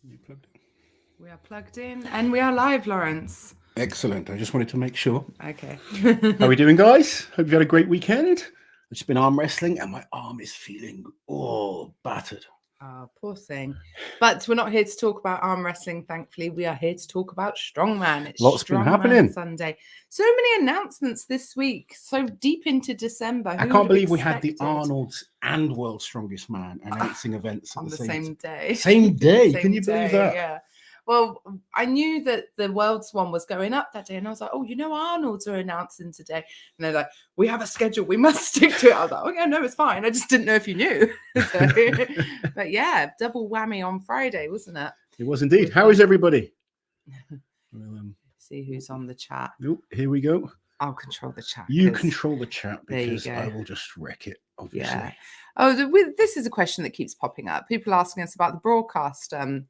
You plugged in? We are plugged in and we are live, Laurence. Excellent. I just wanted to make sure. Okay. How are we doing, guys? Hope you've had a great weekend. I've just been arm wrestling and my arm is feeling battered. Oh, poor thing. But we're not here to talk about arm wrestling, thankfully. We are here to talk about Strongman. It's Lots been Strongman happening. Sunday. So many announcements this week. So deep into December. I can't believe we had the Arnold's and World's Strongest Man announcing events at on the same day. Same day. Same Can you believe that? Yeah. Well, I knew that the World's one was going up that day, and I was like, oh, Arnold's are announcing today. And they're like, we have a schedule. We must stick to it. I was like, oh, yeah, no, it's fine. I just didn't know if you knew. But yeah, double whammy on Friday, wasn't it? It was indeed. How is everybody? See who's on the chat. Oh, here we go. I'll control the chat. You control the chat because I will just wreck it, obviously. Yeah. Oh, this is a question that keeps popping up. People asking us about the broadcast on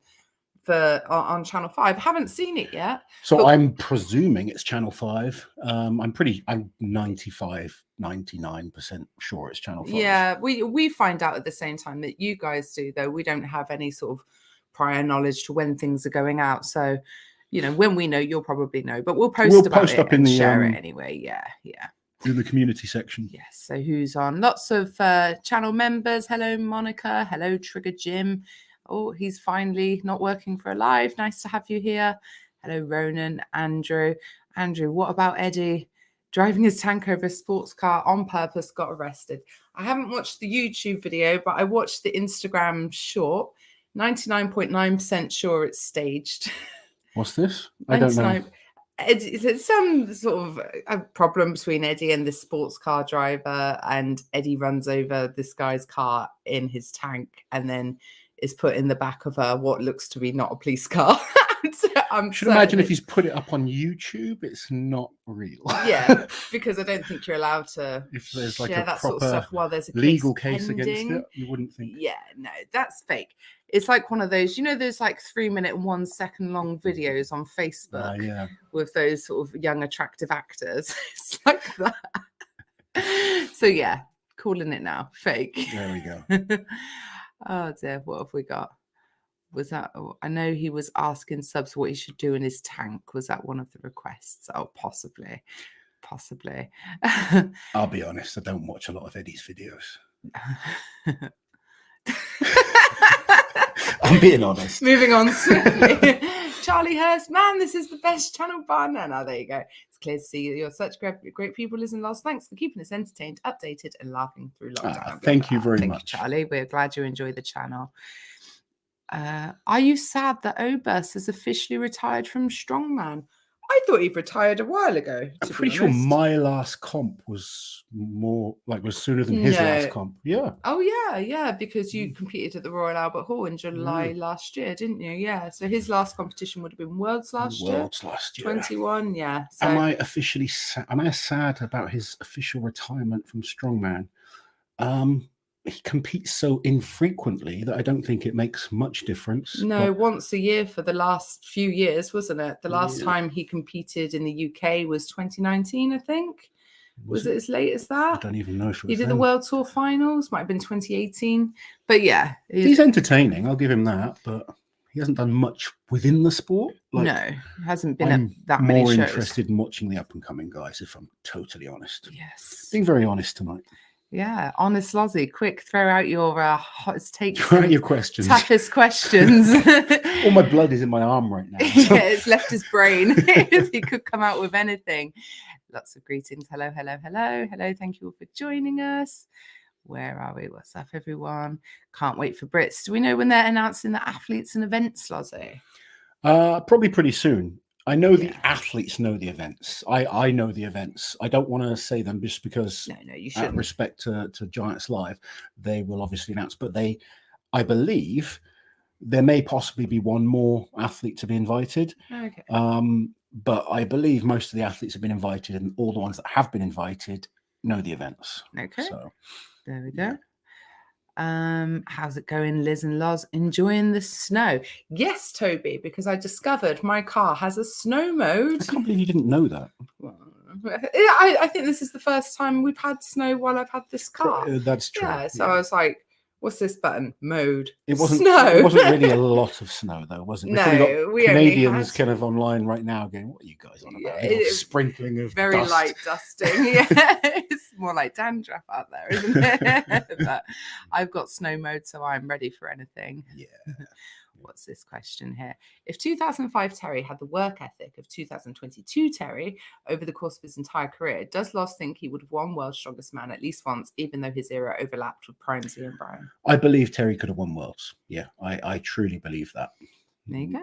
Channel 5. I haven't seen it yet. So I'm presuming it's Channel 5. I'm 95, 99% sure it's Channel 5. Yeah, we find out at the same time that you guys do, though. We don't have any sort of prior knowledge to when things are going out. So, when we know, you'll probably know. But we'll post about it up and in the, share it anyway. Yeah. In the community section. Yes. So who's on? Lots of channel members. Hello, Monica. Hello, Trigger Jim. Oh, he's finally not working for a live. Nice to have you here. Hello, Ronan, Andrew. Andrew, what about Eddie? Driving his tank over a sports car on purpose, got arrested. I haven't watched the YouTube video, but I watched the Instagram short. 99.9% sure it's staged. What's this? I don't know. It's some sort of a problem between Eddie and the sports car driver, and Eddie runs over this guy's car in his tank and then is put in the back of what looks to be not a police car. I should imagine if he's put it up on YouTube, it's not real. Yeah, because I don't think you're allowed to if there's like share a that sort of stuff while there's a legal case against it. You wouldn't think. Yeah, no, that's fake. It's like one of those, those like 3-minute and 1 second long videos on Facebook with those sort of young, attractive actors. It's like that. So yeah, calling it now. Fake. There we go. Oh dear, what have we got? Was that? I know he was asking subs what he should do in his tank. Was that one of the requests? Oh, possibly. I'll be honest, I don't watch a lot of Eddie's videos. I'm being honest. Moving on swiftly. Charlie Hurst, man, this is the best channel partner. Now, there you go. It's clear to see you're such great people, Liz and Loz. Thanks for keeping us entertained, updated, and laughing through lockdown. Thank you very much. Thank you, Charlie. We're glad you enjoy the channel. Are you sad that Obus has officially retired from Strongman? I thought he'd retired a while ago. I'm pretty sure my last comp was sooner than his last comp. Yeah. Oh yeah, because you competed at the Royal Albert Hall in July last year, didn't you? Yeah. So his last competition would have been Worlds last year. 21. Yeah. So. Am I sad about his official retirement from Strongman? He competes so infrequently that I don't think it makes much difference. No, once a year for the last few years, wasn't it? The last time he competed in the UK was 2019, I think. Was it as late as that? I don't even know if it was. He did the World Tour Finals, might have been 2018. But yeah. He's entertaining, I'll give him that, but he hasn't done much within the sport. No, he hasn't been at that many shows. I'm more interested in watching the up-and-coming guys, if I'm totally honest. Yes. Being very honest tonight. Yeah, honest Lozzie, quick, throw out your hottest takes. Throw out your questions. Toughest questions. All my blood is in my arm right now. Yeah, it's left his brain. He could come out with anything. Lots of greetings. Hello. Thank you all for joining us. Where are we? What's up, everyone? Can't wait for Brits. Do we know when they're announcing the athletes and events, Lozzie? Probably pretty soon. I know the athletes know the events. I know the events. I don't want to say them just because, no, you shouldn't. Out of respect to Giants Live, they will obviously announce. But I believe there may possibly be one more athlete to be invited. Okay. But I believe most of the athletes have been invited, and all the ones that have been invited know the events. Okay. So there we go. Yeah. How's it going, Liz and Loz? Enjoying the snow? Yes, Toby, because I discovered my car has a snow mode. I can't believe you didn't know that. Well, I think this is the first time we've had snow while I've had this car. That's true. Yeah, so I was like, What's this button? Mode. It wasn't. Snow. It wasn't really a lot of snow, though, was it? We've probably got No, we only Canadians had- kind of online right now going, "What are you guys on Yeah, about?" Little sprinkling of very dust. light dusting. Yeah, it's more like dandruff out there, isn't it? But I've got snow mode, so I'm ready for anything. Yeah. What's this question here? If 2005 Terry had the work ethic of 2022 Terry over the course of his entire career, does Loz think he would have won World's Strongest Man at least once, even though his era overlapped with Prime Z and Brian? I believe Terry could have won Worlds. Yeah, I truly believe that. There you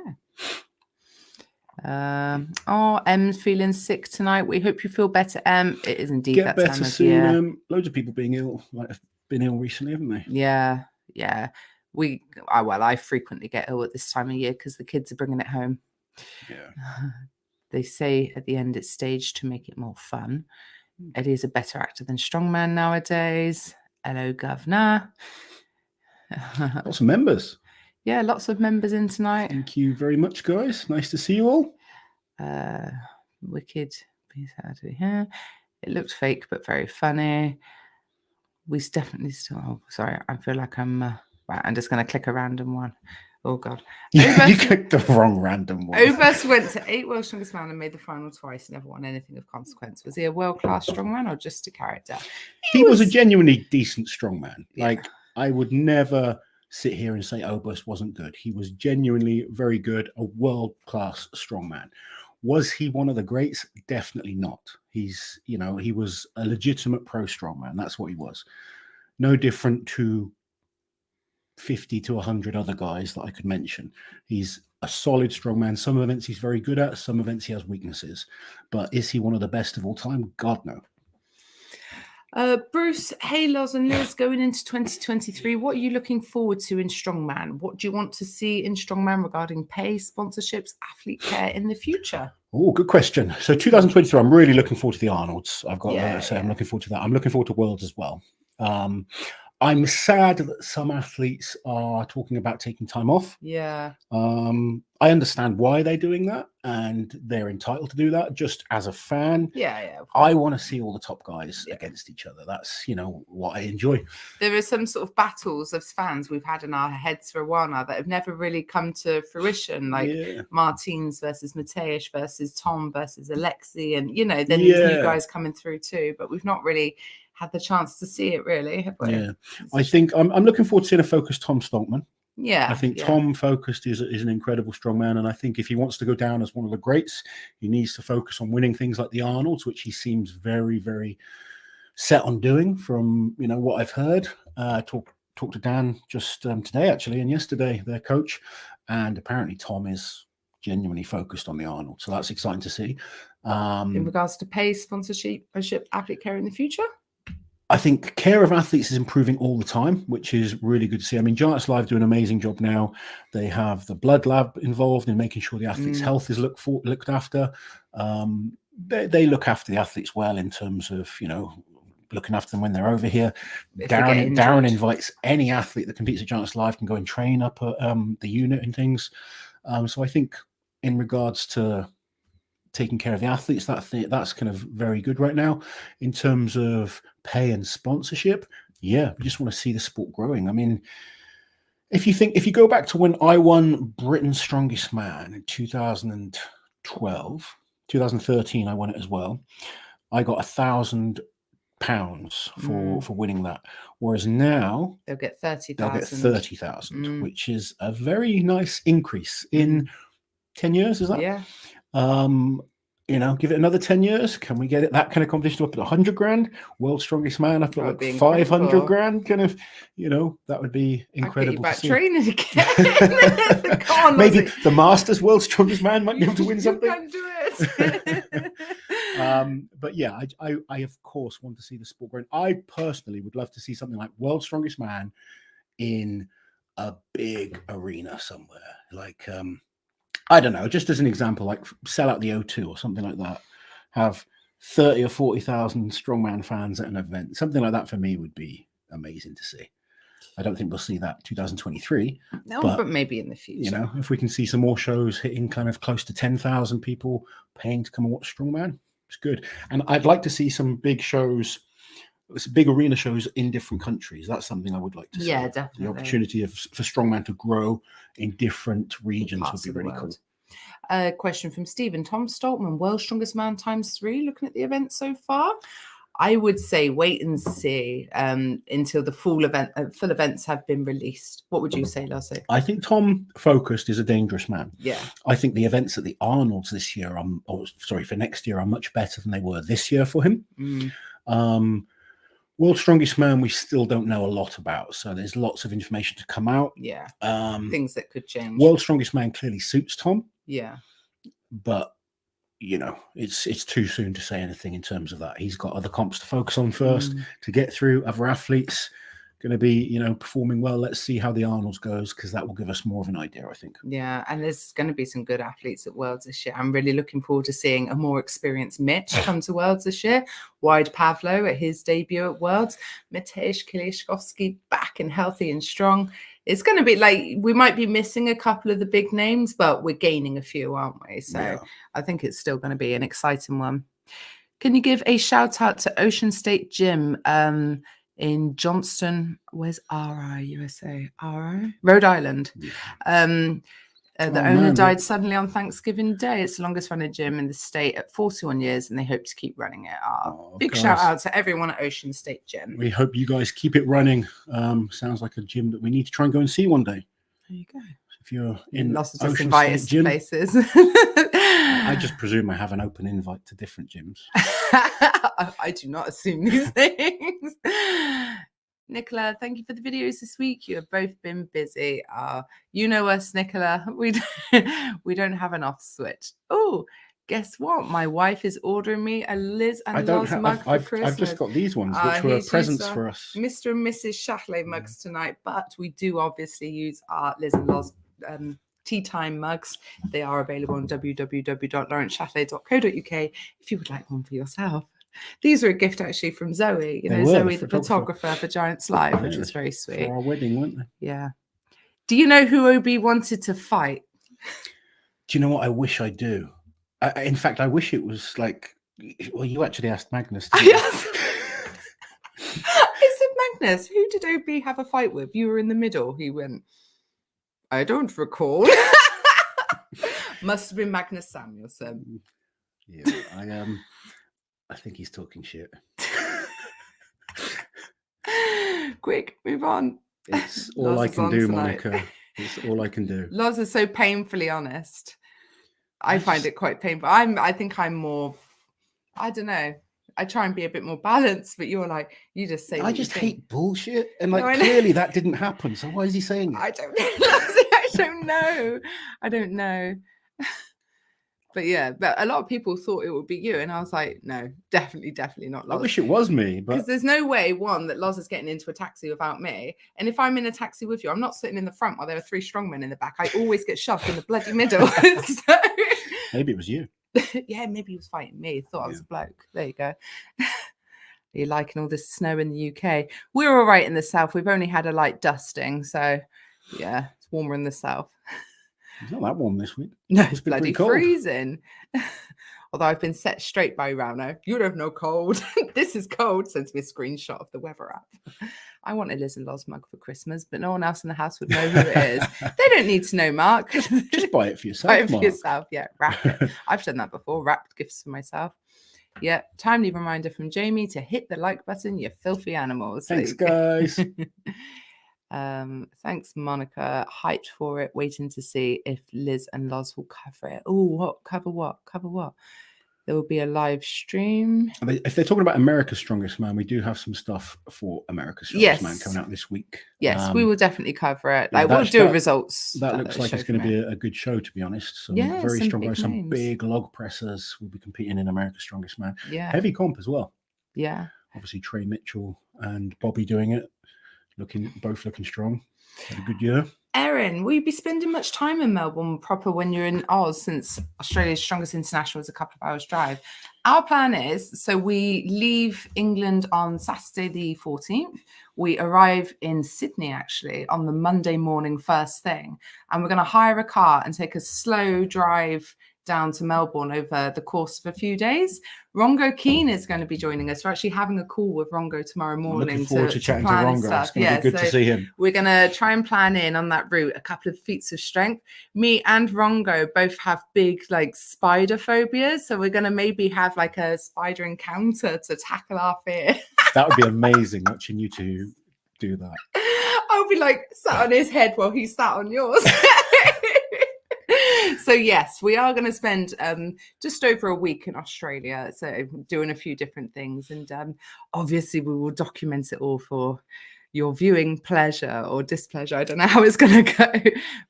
go. Em's feeling sick tonight. We hope you feel better, Em. It is indeed Get that better time of soon. year. Loads of people being ill, like have been ill recently, haven't they? Yeah. I frequently get ill at this time of year because the kids are bringing it home. Yeah. They say at the end it's staged to make it more fun. Eddie is a better actor than Strongman nowadays. Hello, Governor. Lots of members. Yeah, lots of members in tonight. Thank you very much, guys. Nice to see you all. Wicked. It looked fake, but very funny. We definitely still. Oh, sorry. I feel like I'm. Right, I'm just going to click a random one. Oh, God. You clicked the wrong random one. Obus went to 8 World's Strongest Man and made the final twice. Never won anything of consequence. Was he a world-class strongman or just a character? He was a genuinely decent strongman. Yeah. Like, I would never sit here and say Obus wasn't good. He was genuinely very good, a world-class strongman. Was he one of the greats? Definitely not. He was a legitimate pro strongman. That's what he was. No different to 50 to 100 other guys that I could mention. He's a solid strongman. Some events he's very good at, some events he has weaknesses. But is he one of the best of all time? God, no. Bruce, hey, Loz and Liz, going into 2023, what are you looking forward to in Strongman? What do you want to see in Strongman regarding pay, sponsorships, athlete care in the future? Oh, good question. So 2023, I'm really looking forward to the Arnolds. I've got to say, I'm looking forward to that. I'm looking forward to Worlds as well. I'm sad that some athletes are talking about taking time off. Yeah. I understand why they're doing that, and they're entitled to do that. Just as a fan, I want to see all the top guys against each other. That's, what I enjoy. There are some sort of battles of fans we've had in our heads for a while now that have never really come to fruition, like Martins versus Mateusz versus Tom versus Alexi, and then these new guys coming through too. But we've not really had the chance to see it, really, have we? Yeah, I think I'm looking forward to seeing a focused Tom Stonkman. Yeah, I think Tom focused is an incredible strongman, and I think if he wants to go down as one of the greats, he needs to focus on winning things like the Arnolds, which he seems very, very set on doing. From what I've heard, talked to Dan just today actually, and yesterday, their coach, and apparently Tom is genuinely focused on the Arnold, so that's exciting to see. In regards to pay, sponsorship, athlete care in the future. I think care of athletes is improving all the time, which is really good to see. I mean, Giants Live do an amazing job now. They have the blood lab involved in making sure the athlete's health is looked after. They look after the athletes well in terms of, looking after them when they're over here. Darren invites any athlete that competes at Giants Live can go and train up at the unit and things. So I think in regards to taking care of the athletes, that's kind of very good right now. In terms of pay and sponsorship, we just want to see the sport growing. I mean, if you go back to when I won Britain's Strongest Man in 2013, I won it as well. I got £1,000 for winning that, whereas now they'll get 30,000. They'll get 30,000, which is a very nice increase in 10 years. Is that? Yeah. Give it another 10 years. Can we get that kind of competition up at 100 grand? World's Strongest Man up at like 500 grand? Kind of, that would be incredible. I'll get you back training again. Come on, maybe the Masters World's Strongest Man might be able to win something. You can do it. But yeah, I of course want to see the sport growing. I personally would love to see something like World's Strongest Man in a big arena somewhere, like I don't know, just as an example, like sell out the O2 or something like that. Have 30 or 40,000 strongman fans at an event. Something like that for me would be amazing to see. I don't think we'll see that 2023. No, but maybe in the future. If we can see some more shows hitting kind of close to 10,000 people paying to come and watch strongman, it's good. And I'd like to see some big shows it's big arena shows in different countries. That's something I would like to see. Yeah, definitely. The opportunity for strongman to grow in different regions would be really cool. A question from Stephen. Tom Stoltman, world's strongest man ×3. Looking at the event so far, I would say wait and see until the full events have been released. What would you say, Lozzie? I think Tom Focused is a dangerous man. Yeah. I think the events at the Arnolds this year, for next year, are much better than they were this year for him. World's Strongest Man, we still don't know a lot about. So there's lots of information to come out. Yeah. Things that could change. World's Strongest Man clearly suits Tom. Yeah. But it's too soon to say anything in terms of that. He's got other comps to focus on first to get through. Other athletes going to be, performing well. Let's see how the Arnolds goes, because that will give us more of an idea, I think. Yeah, and there's going to be some good athletes at Worlds this year. I'm really looking forward to seeing a more experienced Mitch come to Worlds this year. Wide Pavlo at his debut at Worlds. Mateusz Kieliszkowski back and healthy and strong. It's going to be like, we might be missing a couple of the big names, but we're gaining a few, aren't we? So yeah. I think it's still going to be an exciting one. Can you give a shout out to Ocean State Gym in Johnston? Where's RI, USA? RI? Rhode Island. Yeah. The owner died suddenly on Thanksgiving Day. It's the longest running gym in the state at 41 years, and they hope to keep running it. Big shout out to everyone at Ocean State Gym. We hope you guys keep it running. Sounds like a gym that we need to try and go and see one day. There you go. If you're in lots of just invite us to places. I just presume I have an open invite to different gyms. I do not assume these things. Nicola, thank you for the videos this week. You have both been busy. You know us, Nicola. We don't have an off switch. Oh, guess what? My wife is ordering me a Liz and Loz mug for Christmas. I've just got these ones, which were presents for us. Mr. and Mrs. Shahlaei mugs tonight, but we do obviously use our Liz and Loz tea time mugs. They are available on www.laurenceshahlaei.co.uk if you would like one for yourself. These are a gift actually from Zoe, Zoe, the photographer for Giants Live, which was very sweet. For our wedding, weren't they? Yeah. Do you know who Obi wanted to fight? Do you know what? I wish I do. In fact, I wish it was like, well, you actually asked Magnus. Yes. I said, Magnus, who did Obi have a fight with? You were in the middle. He went, I don't recall. Must have been Magnus Samuelsson. Yeah, I think he's talking shit. Quick, move on. It's all I can do, Monica. It's all I can do. Loz is so painfully honest. I find it quite painful. I think I'm more, I don't know. I try and be a bit more balanced, but you're like, you just say. I just hate bullshit. And clearly that didn't happen. So why is he saying it? I don't know. I don't know. But yeah, but a lot of people thought it would be you. And I was like, no, definitely not Loz. I wish it was me. Because there's no way, one, that Loz is getting into a taxi without me. And if I'm in a taxi with you, I'm not sitting in the front while there are 3 strongmen in the back. I always get shoved in the bloody middle. So... Maybe it was you. Yeah, maybe he was fighting me. Thought I was a bloke. There you go. You're liking all this snow in the UK. We're all right in the south. We've only had a light dusting. So yeah, it's warmer in the south. It's not that warm this week. No, it's bloody freezing. Although I've been set straight by Rauno. You don't know cold. This is cold. Sends me a screenshot of the weather app. I want a Liz and Loz mug for Christmas, but no one else in the house would know who it is. They don't need to know, Mark. Just buy it for yourself. Buy it for yourself. Yeah, wrap it. I've done that before. Wrapped gifts for myself. Yeah, timely reminder from Jamie to hit the like button, you filthy animals. Thanks, guys. Thanks, Monica. Hyped for it, waiting to see if Liz and Loz will cover it. Oh, what? Cover what? There will be a live stream. If they're talking about America's Strongest Man, we do have some stuff for America's Strongest Man coming out this week. Yes, we will definitely cover it. We'll do results. That looks like it's going to be a good show, to be honest. Some very strong guys, some big log pressers will be competing in America's Strongest Man. Yeah. Heavy comp as well. Yeah. Obviously, Trey Mitchell and Bobby doing it. Both looking strong. Had a good year. Erin, will you be spending much time in Melbourne proper when you're in Oz, since Australia's strongest international is a couple of hours drive? Our plan is, so we leave England on Saturday the 14th. We arrive in Sydney actually on the Monday morning first thing, and we're going to hire a car and take a slow drive down to Melbourne over the course of a few days. Rongo Keane is going to be joining us. We're actually having a call with Rongo tomorrow morning. I'm looking forward to chatting to plan Rongo. stuff. It's going to be good to see him. We're going to try and plan in on that route a couple of feats of strength. Me and Rongo both have big like spider phobias, so we're going to maybe have like a spider encounter to tackle our fear. That would be amazing watching you two do that. I'll be like sat on his head while he's sat on yours. So yes, we are going to spend just over a week in Australia, so doing a few different things, and obviously we will document it all for your viewing pleasure or displeasure. I don't know how it's going to go,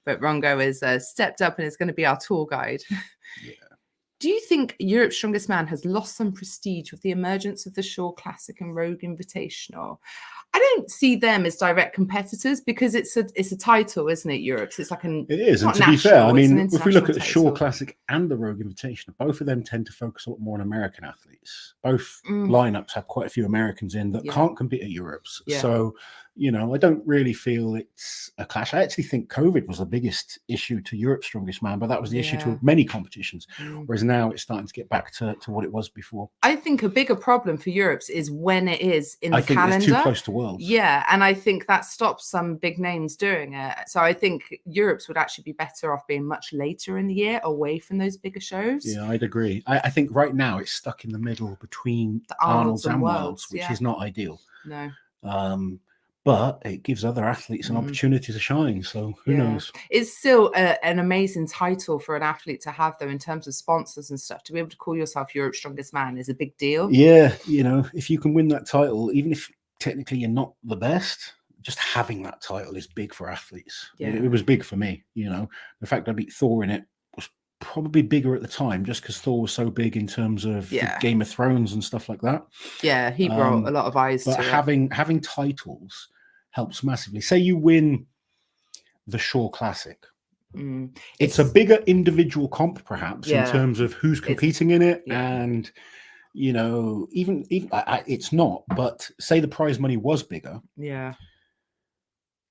but Rongo has stepped up and is going to be our tour guide. Yeah. Do you think Europe's Strongest Man has lost some prestige with the emergence of the Shaw Classic and Rogue Invitational? I don't see them as direct competitors because it's a title, isn't it? Europe's. It's like it is, and to be fair, I mean, if we look at the Shaw Classic and the Rogue Invitational, both of them tend to focus a lot more on American athletes. Both lineups have quite a few Americans in that can't compete at Europe's. Yeah. So, you know, I don't really feel it's a clash. I actually think COVID was the biggest issue to Europe's Strongest Man, but that was the issue to many competitions. Whereas now it's starting to get back to what it was before. I think a bigger problem for Europe's is when it is in the calendar. It's too close to Worlds. Yeah, and I think that stops some big names doing it. So I think Europe's would actually be better off being much later in the year, away from those bigger shows. Yeah, I'd agree. I think right now it's stuck in the middle between the Arnold's and Worlds, which is not ideal. No. But it gives other athletes an opportunity to shine. So who knows? It's still an amazing title for an athlete to have, though, in terms of sponsors and stuff. To be able to call yourself Europe's Strongest Man is a big deal. Yeah, you know, if you can win that title, even if technically you're not the best, just having that title is big for athletes. Yeah. It was big for me, you know. The fact I beat Thor in it was probably bigger at the time just because Thor was so big in terms of Game of Thrones and stuff like that. Yeah, he brought a lot of eyes to it. But having titles helps massively. Say you win the Shaw Classic. It's a bigger individual comp, perhaps, in terms of who's competing in it. And, you know, even it's not, but say the prize money was bigger. Yeah.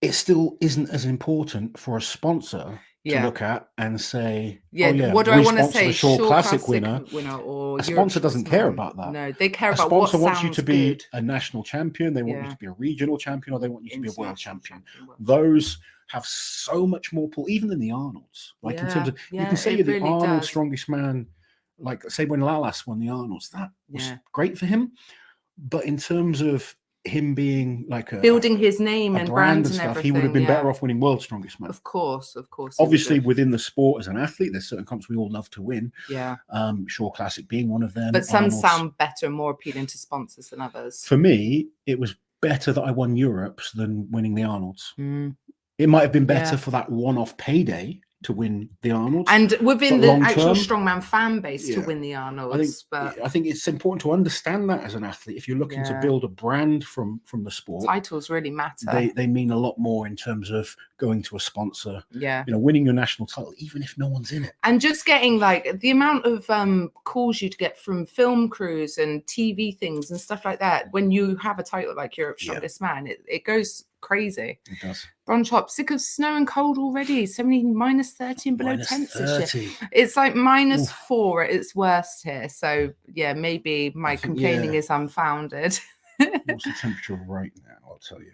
It still isn't as important for a sponsor to look at and say, what do I want to say? The Shaw Classic winner or a sponsor doesn't care about that. No, they care about what sounds good. A sponsor wants you to be a national champion. They want you to be a regional champion, or they want you to be a world champion. Those have so much more pull, even than the Arnolds. Like in terms of, you can say you're the Arnold Strongest Man. Like say when Lalas won the Arnolds, that was great for him. But in terms of him being like building his name and brand and stuff, everything, he would have been better off winning World's Strongest Man. Of course. Obviously, within the sport as an athlete, there's certain comps we all love to win. Yeah. Shaw Classic being one of them. But some sound better and more appealing to sponsors than others. For me, it was better that I won Europe's than winning the Arnolds. It might have been better for that one-off payday to win the Arnolds, and within the actual strongman fan base to win the Arnolds. I think it's important to understand that as an athlete. If you're looking to build a brand from the sport, titles really matter. They mean a lot more in terms of going to a sponsor. Yeah, you know, winning your national title, even if no one's in it, and just getting like the amount of calls you'd get from film crews and TV things and stuff like that when you have a title like Europe's Strongest Man. It goes crazy. It does. Bronze Hop, sick of snow and cold already. So many -30 and below temps this year. -30. It's like -4 at its worst here. So yeah, maybe my complaining is unfounded. What's the temperature right now? I'll tell you.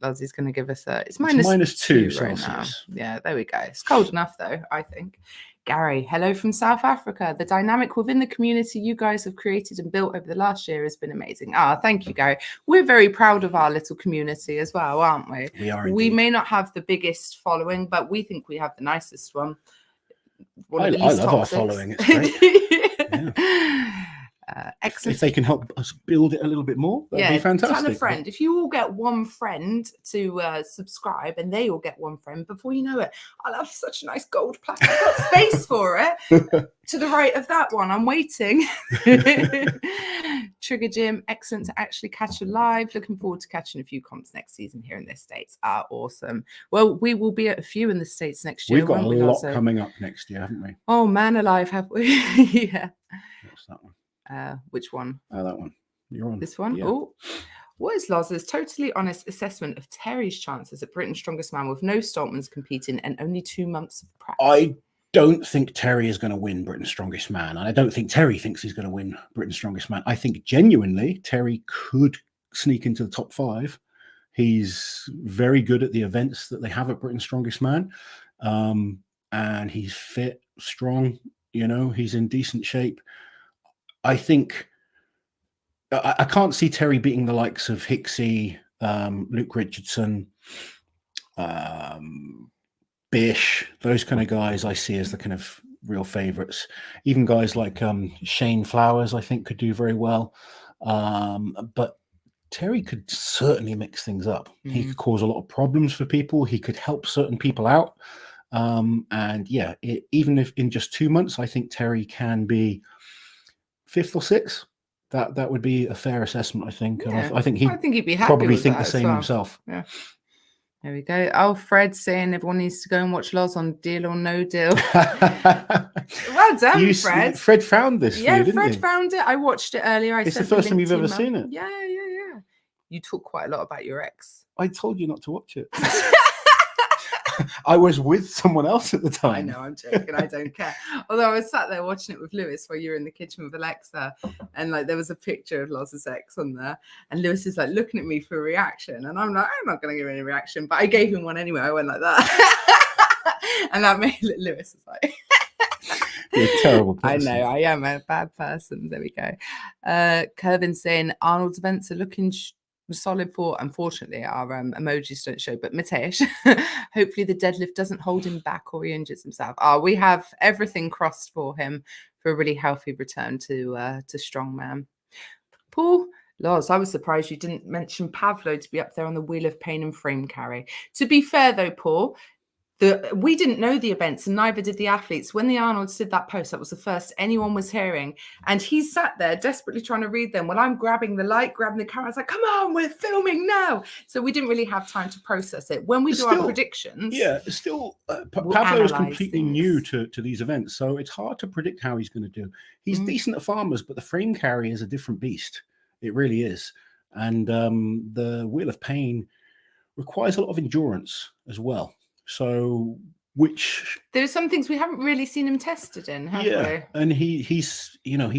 Lozzie's going to give us it's -2 right Celsius. now. Yeah, there we go. It's cold enough though, I think. Gary, hello from South Africa. The dynamic within the community you guys have created and built over the last year has been amazing. Thank you, Gary. We're very proud of our little community as well, aren't we? We are. We may not have the biggest following, but we think we have the nicest one. I love our following. It's great. Excellent. If they can help us build it a little bit more, that'd be fantastic. Tell a friend. If you all get one friend to subscribe and they all get one friend, before you know it, I'll have such a nice gold plaque. I've got space for it. To the right of that one, I'm waiting. Trigger Jim, excellent to actually catch you live. Looking forward to catching a few comps next season here in the States. Awesome. Well, we will be at a few in the States next year. We've got a lot coming up next year, haven't we? Oh, man alive, have we? Yeah. What's that one? Which one? That one. You're on. This one? Yeah. Oh, what is Loz's totally honest assessment of Terry's chances at Britain's Strongest Man with no Stoltmans competing and only 2 months of practice? I don't think Terry is going to win Britain's Strongest Man, and I don't think Terry thinks he's going to win Britain's Strongest Man. I think genuinely Terry could sneak into the top 5. He's very good at the events that they have at Britain's Strongest Man, and he's fit, strong. He's in decent shape. I think I can't see Terry beating the likes of Hicksey, Luke Richardson, Bish, those kind of guys I see as the kind of real favourites. Even guys like Shane Flowers, I think, could do very well. But Terry could certainly mix things up. He could cause a lot of problems for people. He could help certain people out. And yeah, even if in just 2 months, I think Terry can be 5th or 6th. That would be a fair assessment, I think. Yeah. And I think he'd be happy probably with think that the same himself. Yeah. There we go. Oh, Fred's saying everyone needs to go and watch Loz on Deal or No Deal. Well done, Fred. Fred found this. Yeah, for you, Fred didn't found it. I watched it earlier. It's the first time you've ever seen it. Yeah. You talk quite a lot about your ex. I told you not to watch it. I was with someone else at the time. I know, I'm joking. I don't care. Although I was sat there watching it with Lewis while you were in the kitchen with Alexa, and like there was a picture of Loz's ex on there, and Lewis is like looking at me for a reaction, and I'm like, I'm not going to give any reaction, but I gave him one anyway. I went like that, and that made Lewis was like. You're a terrible person. I know, I am a bad person. There we go. Kervin saying Arnold's events are looking solid for, unfortunately, our emojis don't show, but Mateusz, hopefully the deadlift doesn't hold him back or he injures himself. We have everything crossed for him for a really healthy return to strongman. Paul, Loz, I was surprised you didn't mention Pavlo to be up there on the wheel of pain and frame carry. To be fair though, Paul, we didn't know the events and neither did the athletes. When the Arnolds did that post, that was the first anyone was hearing. And he sat there desperately trying to read them. Well, I'm grabbing the light, grabbing the camera. I was like, come on, we're filming now. So we didn't really have time to process it. When we do our predictions. Yeah, still, Pavlo is completely new to these events. So it's hard to predict how he's going to do. He's decent at farmers, but the frame carry is a different beast. It really is. And the wheel of pain requires a lot of endurance as well. So, there's some things we haven't really seen him tested in, have we? And he's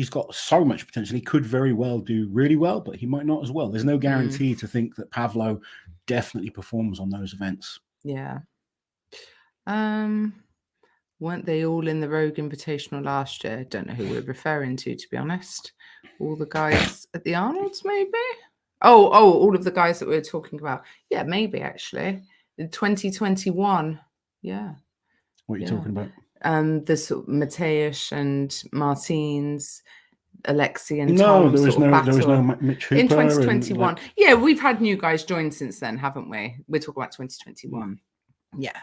got so much potential. He could very well do really well, but he might not as well. There's no guarantee to think that Pavlo definitely performs on those events. Yeah. Weren't they all in the Rogue Invitational last year? Don't know who we're referring to be honest. All the guys at the Arnolds, maybe? Oh, all of the guys that we were talking about. Yeah, maybe actually. 2021, yeah. What are you talking about? The sort of Mateusz and Martins, Alexi and Tom. There was no Mitch Hooper in 2021. Yeah, we've had new guys join since then, haven't we? We're talking about 2021. Yeah.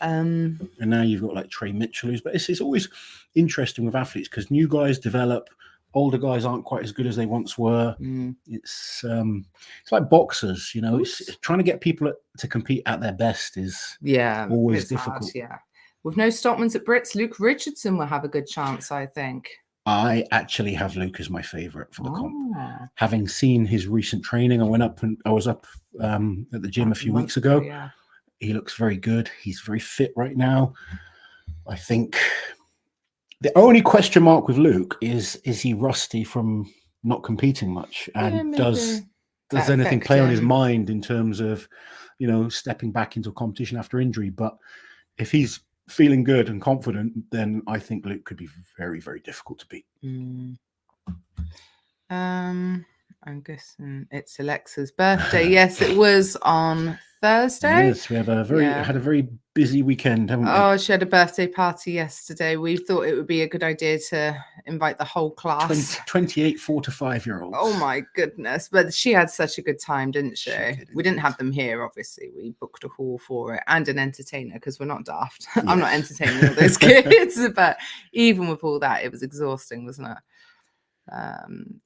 And now you've got like Trey Mitchell, but it's always interesting with athletes because new guys develop. Older guys aren't quite as good as they once were. It's like boxers, It's trying to get people to compete at their best is always difficult. Hard, with no Stockmans at Brits, Luke Richardson will have a good chance, I think. I actually have Luke as my favourite for the comp. Having seen his recent training, I was up at the gym a few weeks ago. Yeah. He looks very good. He's very fit right now. I think. The only question mark with Luke is he rusty from not competing much? And does anything play on his mind in terms of, stepping back into a competition after injury? But if he's feeling good and confident, then I think Luke could be very, very difficult to beat. I'm guessing it's Alexa's birthday. Yes, it was on Thursday. Yes, we have had a very busy weekend, haven't we? Oh, she had a birthday party yesterday. We thought it would be a good idea to invite the whole class. 28 4 to 5-year-olds. Oh my goodness. But she had such a good time, didn't she? We didn't have them here, obviously. We booked a hall for it and an entertainer because we're not daft. Yes. I'm not entertaining all those kids, but even with all that, it was exhausting, wasn't it?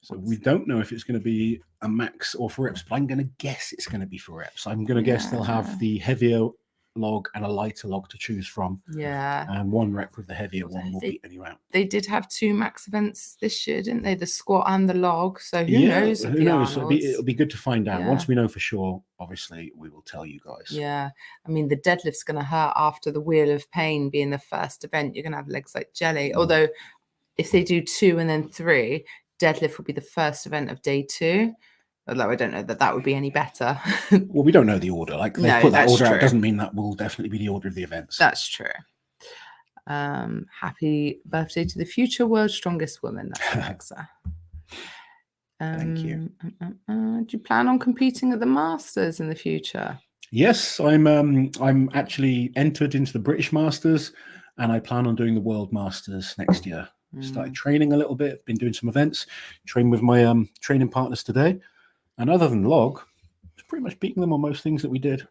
So we don't know if it's going to be a max or for reps, but I'm going to guess it's going to be for reps. I'm going to guess they'll have the heavier log and a lighter log to choose from. Yeah. And one rep with the heavier one will beat any round. They did have 2 max events this year, didn't they? The squat and the log. So who knows? Who knows? It'll be good to find out. Yeah. Once we know for sure, obviously, we will tell you guys. Yeah. I mean, the deadlift's going to hurt after the Wheel of Pain being the first event. You're going to have legs like jelly. Although if they do 2 and then 3, deadlift will be the first event of day 2. Although I don't know that would be any better. Well, we don't know the order. Like they put that order out doesn't mean that will definitely be the order of the events. That's true. Happy birthday to the future world's strongest woman. That's Alexa. Thank you. Do you plan on competing at the Masters in the future? Yes, I'm actually entered into the British Masters, and I plan on doing the World Masters next year. Started training a little bit, been doing some events, trained with my training partners today. And other than log, it's pretty much beating them on most things that we did.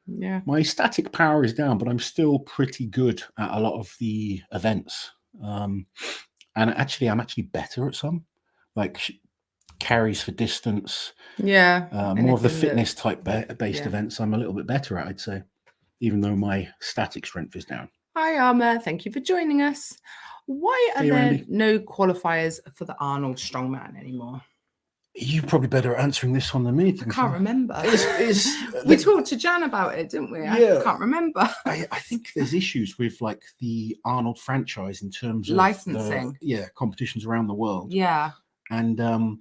Yeah. My static power is down, but I'm still pretty good at a lot of the events. And actually, I'm actually better at some, like carries for distance. Yeah. More of the fitness type based events, I'm a little bit better at, I'd say, even though my static strength is down. Hi, Armour. Thank you for joining us. Why are there no qualifiers for the Arnold Strongman anymore? You're probably better at answering this one than me. I can't remember. We talked to Jan about it, didn't we? Yeah. I can't remember. I think there's issues with like the Arnold franchise in terms of licensing. Competitions around the world. Yeah. And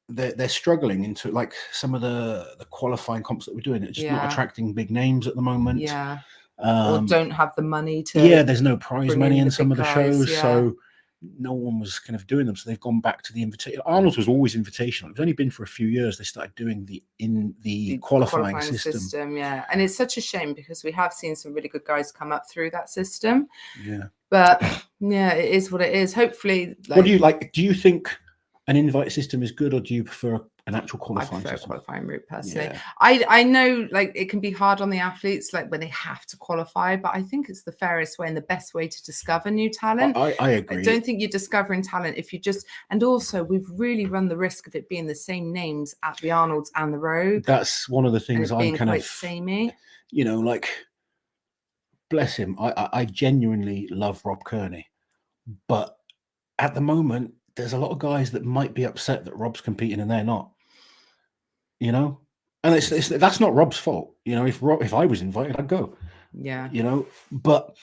they're struggling into like some of the qualifying comps that we're doing. It's just not attracting big names at the moment. Yeah. Or don't have the money to. Yeah, there's no prize money in some of the shows, yeah. so no one was kind of doing them. So they've gone back to the invitation. Arnold's was always invitational. It's only been for a few years they started doing the qualifying system. Yeah, and it's such a shame because we have seen some really good guys come up through that system. Yeah, but yeah, it is what it is. Hopefully, what do you like? Do you think an invite system is good, or do you prefer an actual qualifying system? I prefer a qualifying route personally. Yeah. I know like it can be hard on the athletes, like when they have to qualify, but I think it's the fairest way and the best way to discover new talent. I agree. I don't think you're discovering talent if you just, and also we've really run the risk of it being the same names at the Arnolds and the Rogue. That's one of the things I'm kind of samey. You know, like bless him. I genuinely love Rob Kearney, but at the moment there's a lot of guys that might be upset that Rob's competing and they're not. You know, and that's not Rob's fault. You know, if I was invited, I'd go. Yeah. You know, but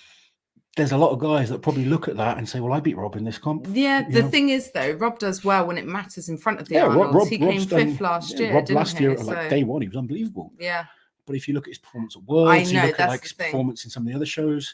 there's a lot of guys that probably look at that and say, "Well, I beat Rob in this comp." Yeah. The thing is, though, Rob does well when it matters in front of the Arnolds. He came 5th last year. Rob last year, like day one, he was unbelievable. Yeah. But if you look at his performance at Worlds, you look at like his performance in some of the other shows,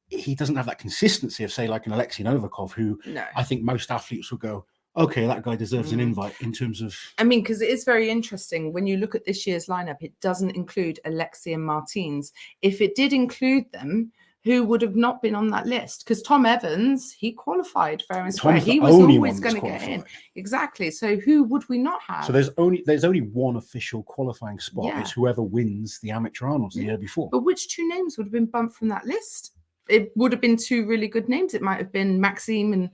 he doesn't have that consistency of, say, like an Alexei Novikov, who I think most athletes would go, okay, that guy deserves an invite in terms of... I mean, because it is very interesting. When you look at this year's lineup, it doesn't include Alexei and Martins. If it did include them, who would have not been on that list? Because Tom Evans, he qualified fair and square. He was always going to get in. Exactly. So who would we not have? So there's only one official qualifying spot. Yeah. It's whoever wins the Amateur Arnolds the year before. But which 2 names would have been bumped from that list? It would have been 2 really good names. It might have been Maxime and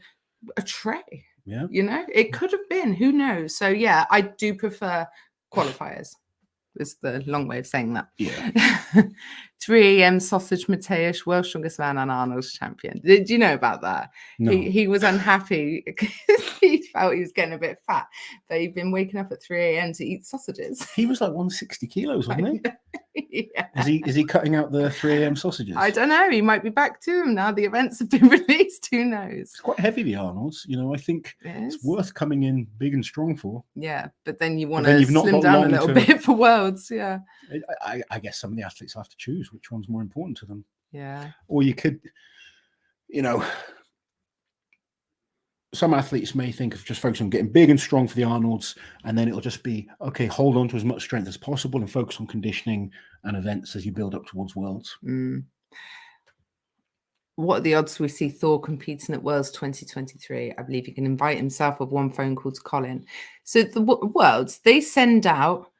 a Trey. Yeah, you know, it could have been. Who knows? So yeah, I do prefer qualifiers. Is the long way of saying that. Yeah. 3 a.m. Sausage Mateusz, world's strongest man and Arnold's champion. Did you know about that? No. He was unhappy because he felt he was getting a bit fat, but he'd been waking up at 3 a.m. to eat sausages. He was like 160 kilos, wasn't he? Yeah. Is he cutting out the 3 a.m. sausages? I don't know. He might be back to him now. The events have been released. Who knows? It's quite heavy, the Arnolds. You know, I think it's worth coming in big and strong for. Yeah, but then you want to slim down a little bit for Worlds. Yeah. I guess some of the athletes have to choose which one's more important to them. Yeah. Or you could, you know, some athletes may think of just focusing on getting big and strong for the Arnolds, and then it'll just be, okay, hold on to as much strength as possible and focus on conditioning and events as you build up towards Worlds. What are the odds we see Thor competing at Worlds 2023? I believe he can invite himself with 1 phone call to Colin. So the Worlds, they send out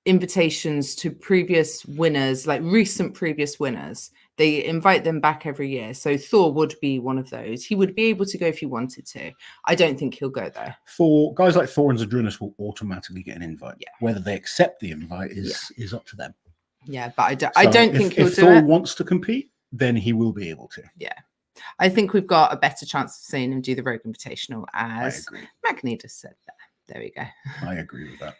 invitations to previous winners, like recent previous winners. They invite them back every year. So Thor would be one of those. He would be able to go if he wanted to. I don't think he'll go though. For guys like Thor and Zadrunas will automatically get an invite. Yeah. Whether they accept the invite is up to them. Yeah, but I don't think he'll if do Thor it. wants to compete, then he will be able to. Yeah. I think we've got a better chance of seeing him do the Rogue Invitational, as agree. Magneto said that. There we go. I agree with that.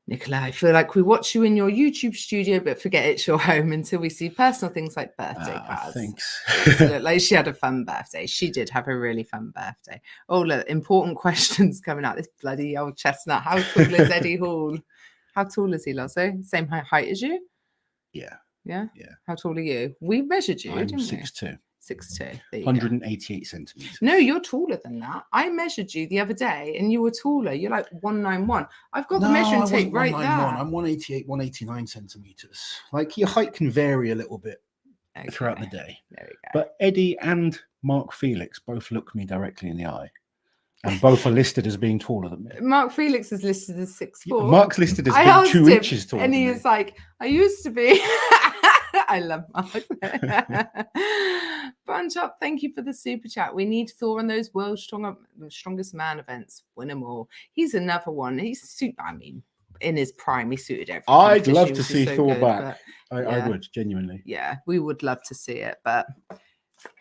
Nicola, I feel like we watch you in your YouTube studio, but forget it's your home until we see personal things like birthday cards. Thanks. It looked like she had a fun birthday. She did have a really fun birthday. Oh, look, important questions coming out. This bloody old chestnut. How tall is Eddie Hall? How tall is he, Lozzo? Same height as you? Yeah. Yeah? Yeah. How tall are you? We measured you, I'm didn't 6'2". 6'2". 188 centimeters. No, you're taller than that. I measured you the other day and you were taller. You're like 191. I've got the measuring tape right there. I'm 188, 189 centimeters. Like, your height can vary a little bit throughout the day. There we go. But Eddie and Mark Felix both look me directly in the eye. And both are listed as being taller than me. Mark Felix is listed as 6'4". Mark's listed as being 2 inches taller. And he was like, I used to be. I love Mark. Bunch up. Thank you for the super chat. We need Thor on those strongest man events. Win them all. He's another one. In his prime, he suited everything. I'd love to see Thor back. I would, genuinely. Yeah, we would love to see it, but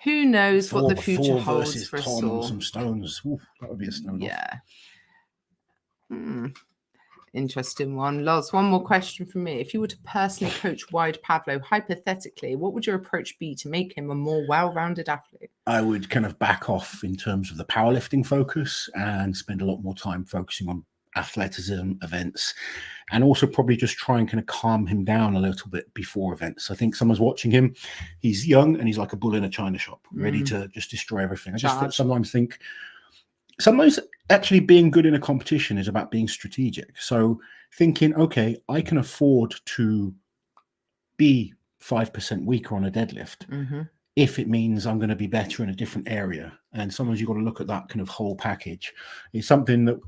who knows Thor, what the future Thor holds versus for us Tom all. some stones. Ooh, that would be a stone. Yeah. Interesting one. Loz, one more question from me. If you were to personally coach Wide Pavlo, hypothetically, what would your approach be to make him a more well-rounded athlete? I would kind of back off in terms of the powerlifting focus and spend a lot more time focusing on athleticism events, and also probably just try and kind of calm him down a little bit before events. I think someone's watching him. He's young and he's like a bull in a china shop, ready to just destroy everything. I just sometimes think actually being good in a competition is about being strategic. So thinking, okay, I can afford to be 5% weaker on a deadlift if it means I'm going to be better in a different area. And sometimes you've got to look at that kind of whole package. It's something that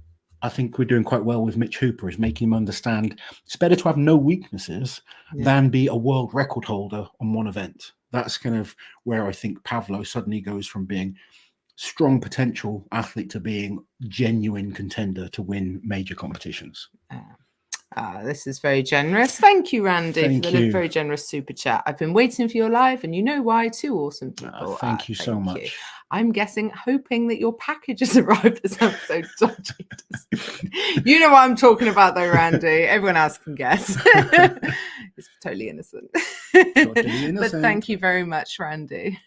I think we're doing quite well with Mitch Hooper, is making him understand it's better to have no weaknesses than be a world record holder on one event. That's kind of where I think Pavlo suddenly goes from being strong potential athlete to being genuine contender to win major competitions. This is very generous. Thank you, Randy, for the very generous super chat. I've been waiting for your live, and you know why. 2 awesome people. Thank you so much. I'm hoping that your package has arrived. This episode dodgy. You know what I'm talking about, though, Randy. Everyone else can guess. It's totally innocent. But thank you very much, Randy.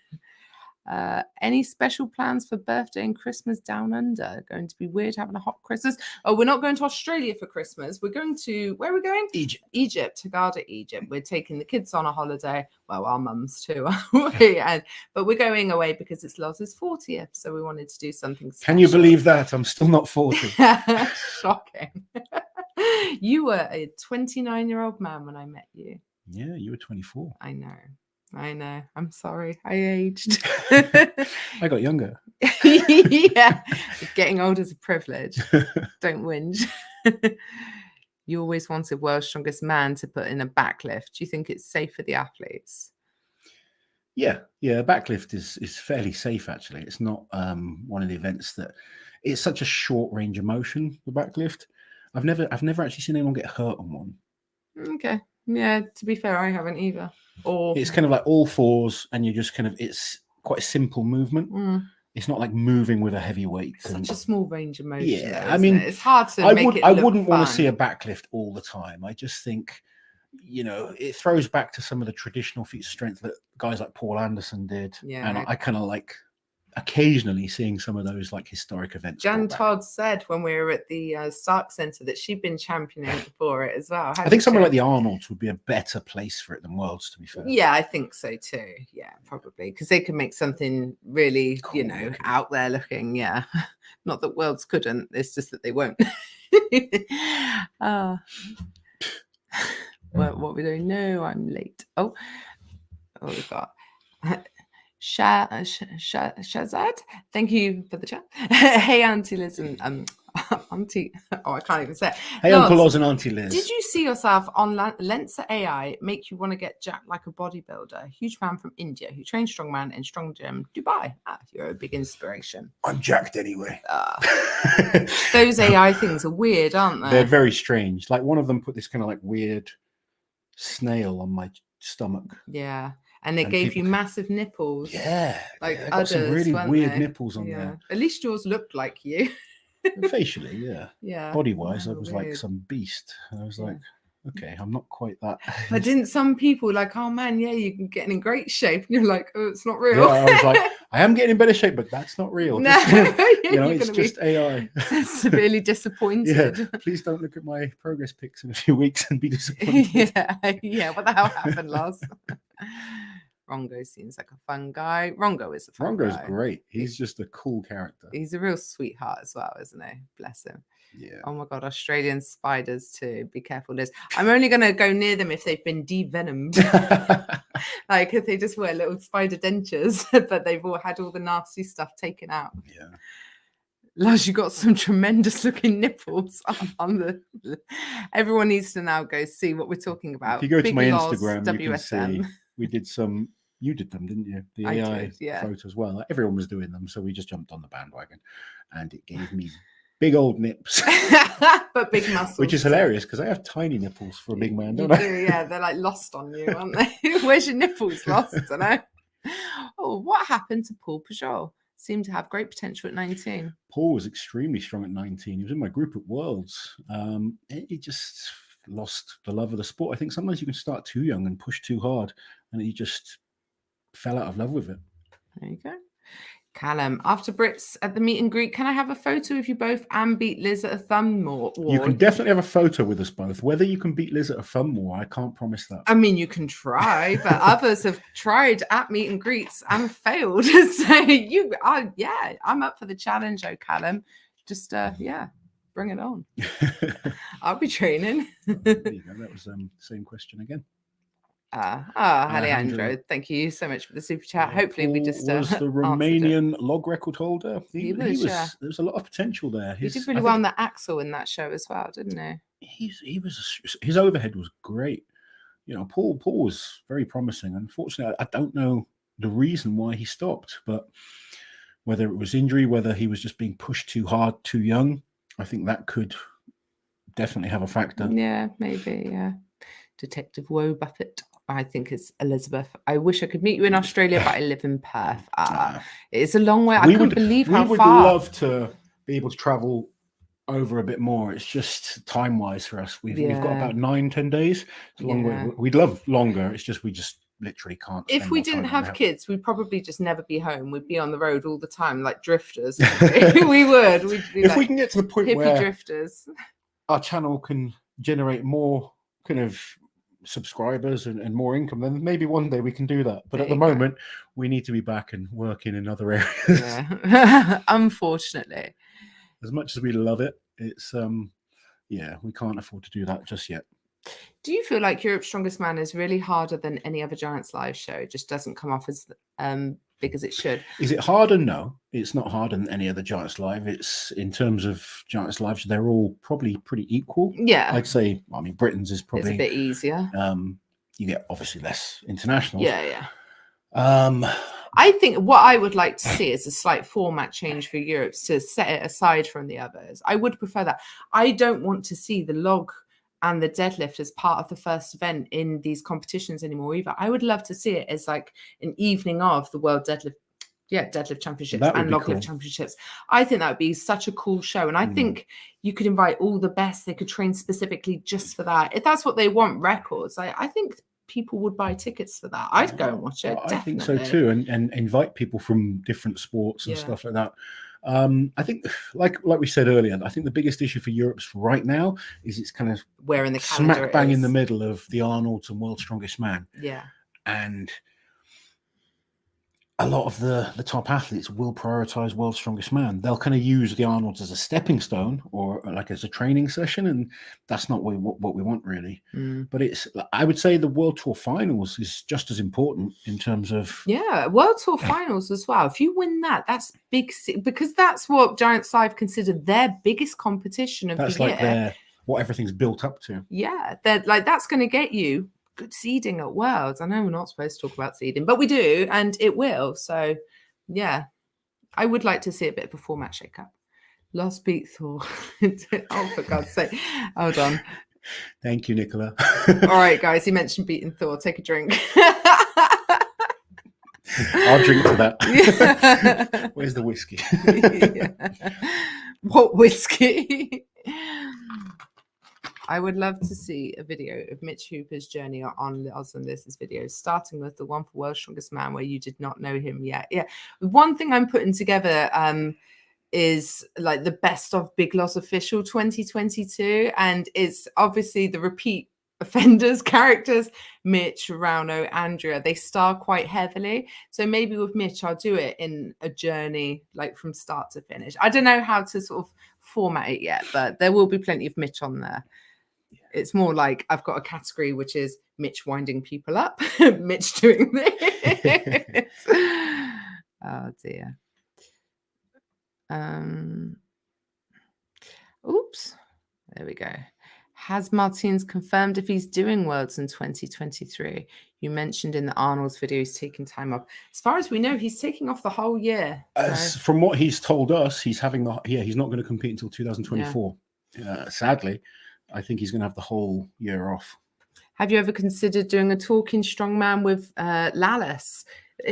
Any special plans for birthday and Christmas down under? Going to be weird having a hot Christmas. Oh, we're not going to Australia for Christmas. We're going to, where are we going? Egypt, Hurghada, Egypt. We're taking the kids on a holiday. Well, our mums too. But we're going away because it's Loz's 40th. So we wanted to do something special. Can you believe that? I'm still not 40. Shocking. You were a 29-year-old man when I met you. Yeah, you were 24. I know. I'm sorry. I aged. I got younger. Yeah. Getting old is a privilege. Don't whinge. You always wanted World's Strongest Man to put in a backlift. Do you think it's safe for the athletes? Yeah. Backlift is fairly safe, actually. It's not one of the events that it's such a short range of motion, the backlift. I've never actually seen anyone get hurt on one. Okay. Yeah, to be fair, I haven't either. Or it's kind of like all fours, and you just kind of, it's quite a simple movement. It's not like moving with a heavy weight. Such a small range of motion. Yeah, though, I mean, it's hard to make it I look wouldn't fun. want to see a backlift all the time. I just think, it throws back to some of the traditional feats of strength that guys like Paul Anderson did. Yeah. And I kind of like occasionally seeing some of those like historic events. Jan Todd said when we were at the Stark Centre that she'd been championing for it as well. I think somewhere like the Arnold's would be a better place for it than Worlds, to be fair. Yeah, I think so too. Yeah, probably. Because they could make something really, cool, out there looking. Yeah. Not that Worlds couldn't. It's just that they won't. What are we doing? No, I'm late. Oh, we've got... Shazad, thank you for the chat. Hey, Auntie Liz and Auntie. Oh, I can't even say it. Hey, Loz, Uncle Loz and Auntie Liz. Did you see yourself on Lensa AI make you want to get jacked like a bodybuilder? Huge fan from India who trains strongman in Strong Gym Dubai. You're a big inspiration. I'm jacked anyway. Those AI things are weird, aren't they? They're very strange. Like one of them put this kind of like weird snail on my stomach. Yeah. And they And gave you people massive nipples. Yeah, Like I got some udders, really weren't weird they? nipples on Yeah. there. At least yours looked like you. Facially, yeah. Yeah. Body-wise, I Oh, was like weird. some beast. And I was Yeah. like, okay, I'm not quite that. But didn't some people like, oh man, yeah, you're getting in great shape, and you're like, oh, it's not real. Yeah, I was like, I am getting in better shape, but that's not real. No, Just kind of, you're it's gonna just AI. severely disappointed. Yeah, please don't look at my progress pics in a few weeks and be disappointed. Yeah. What the hell happened, Loz? Rongo seems like a fun guy. Rongo is a fun Rongo's guy. great. He's just a cool character. He's a real sweetheart as well, isn't he? Bless him. Yeah. Oh my God, Australian spiders too. Be careful, Liz. I'm only going to go near them if they've been devenomed. Like if they just wear little spider dentures, but they've all had all the nasty stuff taken out. Yeah. Luz, you got some tremendous looking nipples on the. Everyone needs to now go see what we're talking about. If you go to Big my Loz, Instagram, you can WSM. see we did some. You did them, didn't you? The AI photos as well. Like, everyone was doing them, so we just jumped on the bandwagon, and it gave me big old nips, but big muscles, which is hilarious because I have tiny nipples for a big man, don't you I? do, yeah, they're like lost on you, aren't they? Where's your nipples lost? I don't know. Oh, what happened to Paul Pajol? Seemed to have great potential at 19. Paul was extremely strong at 19. He was in my group at Worlds. He just lost the love of the sport. I think sometimes you can start too young and push too hard, and he just fell out of love with it. There you go. Callum, after Brits at the meet and greet, can I have a photo of you both and beat Liz at a thumb war? You can definitely have a photo with us both. Whether you can beat Liz at a thumb war, I can't promise that. I mean, you can try, but others have tried at meet and greets and failed. So you are, yeah, I'm up for the challenge, oh Callum. Just yeah, bring it on. I'll be training. There you go. That was the same question again. Alejandro, thank you so much for the super chat. Hopefully we just was the Romanian log record holder. He was yeah. There was a lot of potential there. He did really well on the axle in that show as well, didn't he? His overhead was great. You know, Paul was very promising. Unfortunately, I don't know the reason why he stopped, but whether it was injury, whether he was just being pushed too hard, too young, I think that could definitely have a factor. Yeah, maybe. Yeah. Detective Woe Buffett. I think it's Elizabeth. I wish I could meet you in Australia, but I live in Perth. It's a long way. I couldn't believe how far. We would love to be able to travel over a bit more. It's just time-wise for us. We've got about 9-10 days. It's a long way. We'd love longer. It's just we just literally can't. If we didn't have kids, we'd probably just never be home. We'd be on the road all the time, like drifters. We would. We'd be if like we can get to the point hippie where drifters, our channel can generate more kind of subscribers and more income, then maybe one day we can do that. But at the moment, we need to be back and working in other areas. Yeah. Unfortunately, as much as we love it, it's we can't afford to do that just yet. Do you feel like Europe's Strongest Man is really harder than any other Giants live show? It just doesn't come off as big as it should. Is it harder? No, it's not harder than any other Giants live. It's in terms of Giants lives, they're all probably pretty equal. Yeah, I'd say. I mean, Britain's is probably a bit easier. You get obviously less internationals. Yeah. I think what I would like to see is a slight format change for Europe to set it aside from the others. I would prefer that. I don't want to see the log and the deadlift as part of the first event in these competitions anymore either. I would love to see it as like an evening of the World Deadlift Championships and Log Lift Championships. I think that would be such a cool show. And I think you could invite all the best. They could train specifically just for that. If that's what they want, records, I think people would buy tickets for that. I'd go and watch it. I think so too. And invite people from different sports and stuff like that. I think, like we said earlier, I think the biggest issue for Europe's right now is it's kind of where in the smack bang in the middle of the Arnolds and World's Strongest Man. Yeah. And a lot of the top athletes will prioritize World's Strongest Man. They'll kind of use the Arnolds as a stepping stone or like as a training session, and that's not what we want really. But I would say the World Tour Finals is just as important in terms of World Tour Finals as well. If you win that, that's big because that's what Giants Live consider their biggest competition of the year. That's like what everything's built up to. Yeah, that's going to get you good seeding at Worlds. I know we're not supposed to talk about seeding, but we do, and it will. So, yeah, I would like to see a bit of a format shake-up. Lost beat Thor. Oh, for God's sake. Hold on. Thank you, Nicola. All right, guys. He mentioned beating Thor. Take a drink. I'll drink to that. Yeah. Where's the whiskey? Yeah. What whiskey? I would love to see a video of Mitch Hooper's journey on Loz and Liz's videos, starting with the one for World's Strongest Man, where you did not know him yet. Yeah. One thing I'm putting together is like the best of Big Loz Official 2022. And it's obviously the repeat offenders characters, Mitch, Rauno, Andrea, they star quite heavily. So maybe with Mitch, I'll do it in a journey, like from start to finish. I don't know how to sort of format it yet, but there will be plenty of Mitch on there. It's more like I've got a category which is Mitch winding people up, Mitch doing this. Oh dear. Oops. There we go. Has Martins confirmed if he's doing Worlds in 2023? You mentioned in the Arnold's video he's taking time off. As far as we know, he's taking off the whole year. From what he's told us, he's having he's not going to compete until 2024. Yeah. Sadly, I think he's going to have the whole year off. Have you ever considered doing a talking strongman with Laurence?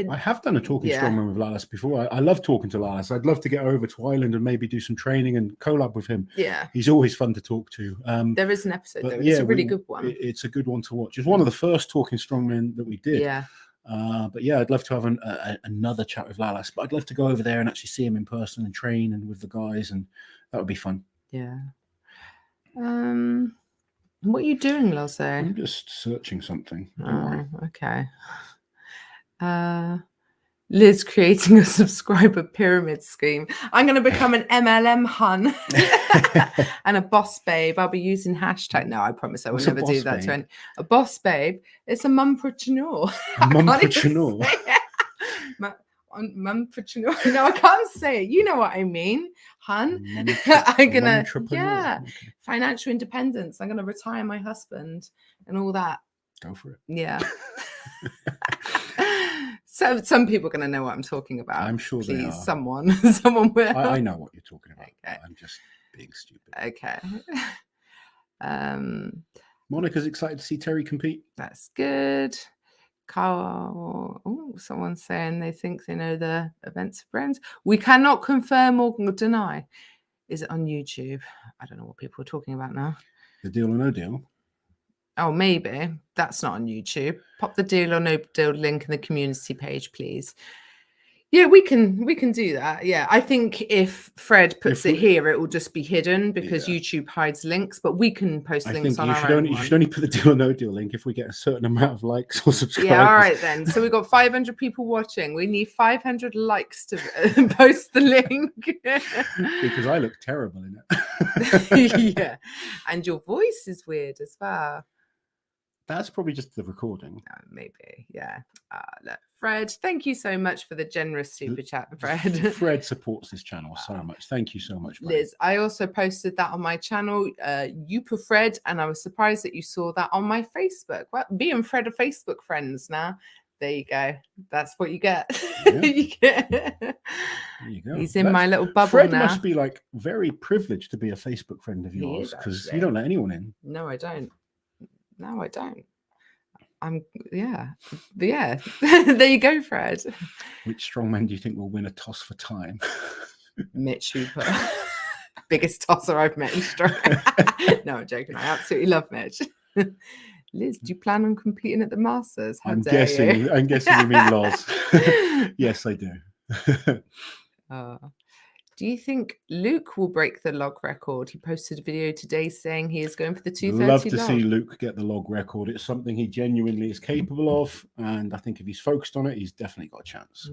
I have done a talking strongman with Laurence before. I love talking to Laurence. I'd love to get over to Ireland and maybe do some training and collab with him. Yeah. He's always fun to talk to. There is an episode, though. It's a really good one. It's a good one to watch. It's one of the first talking strongmen that we did. Yeah. But yeah, I'd love to have another chat with Laurence. But I'd love to go over there and actually see him in person and train and with the guys. And that would be fun. Yeah. What are you doing, Loz? I'm just searching something. Oh, okay. Liz creating a subscriber pyramid scheme. I'm going to become an MLM hun and a boss babe. I'll be using hashtag. No, I promise I will never do that to any. A boss babe. It's a mumpreneur. Mumpreneur. Mumpreneur. No, I can't say it. You know what I mean, hun. I'm gonna, financial independence. I'm gonna retire my husband and all that. Go for it. Yeah. So some people are going to know what I'm talking about. I'm sure they are. Someone will. I know what you're talking about. Okay. I'm just being stupid. Okay. Monica's excited to see Terry compete. That's good. Carl, someone's saying they think they know the events of friends. We cannot confirm or deny. Is it on YouTube? I don't know what people are talking about now. The Deal or No Deal. Oh, maybe. That's not on YouTube. Pop the Deal or No Deal link in the community page, please. Yeah, we can do that. Yeah, I think if Fred puts it here, it will just be hidden because YouTube hides links, but we can post links on our own. You should only put the Deal or No Deal link if we get a certain amount of likes or subscribers. Yeah, all right then. So we've got 500 people watching. We need 500 likes to post the link. Because I look terrible in it. Yeah, and your voice is weird as well. That's probably just the recording. Maybe, yeah. Look, Fred, thank you so much for the generous super chat, Fred. Fred supports this channel so much. Thank you so much, Fred. Liz, I also posted that on my channel, You Per Fred, and I was surprised that you saw that on my Facebook. Well, me and Fred are Facebook friends now. There you go. That's what you get. Yeah. There you go. He's in my little bubble Fred now. Must be like very privileged to be a Facebook friend of yours because you don't let anyone in. No, I don't. No, I don't. Yeah. There you go, Fred. Which strongman do you think will win a toss for time? Mitch Hooper. Biggest tosser I've met in strong. No, I'm joking. I absolutely love Mitch. Liz, do you plan on competing at the Masters? I'm guessing you mean Loz. Yes, I do. Do you think Luke will break the log record? He posted a video today saying he is going for the 230 Love to log. see Luke get the log record. It's something he genuinely is capable of. And I think if he's focused on it, he's definitely got a chance.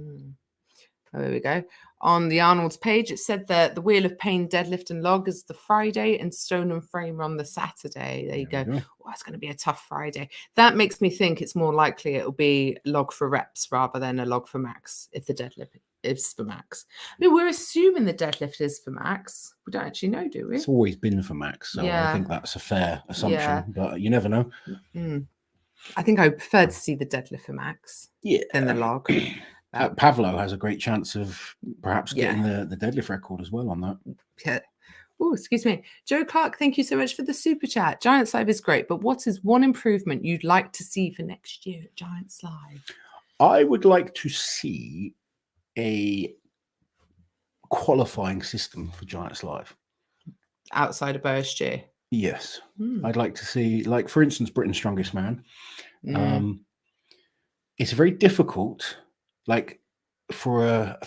Oh, there we go. On the Arnold's page, it said that the Wheel of Pain deadlift and log is the Friday and Stone and Frame are on the Saturday. There you go. Oh, it's going to be a tough Friday. That makes me think it's more likely it'll be log for reps rather than a log for max if the deadlift is for max. I mean, we're assuming the deadlift is for max. We don't actually know, do we? It's always been for max. So I think that's a fair assumption, but you never know. I think I would prefer to see the deadlift for max than the log. Pavlo has a great chance of perhaps getting the deadlift record as well on that. Yeah. Oh, excuse me. Joe Clark, thank you so much for the super chat. Giants Live is great, but what is one improvement you'd like to see for next year at Giants Live? I would like to see a qualifying system for Giants Live. Outside of OSG? Yes. I'd like to see, like, for instance, Britain's Strongest Man. It's very difficult, like, for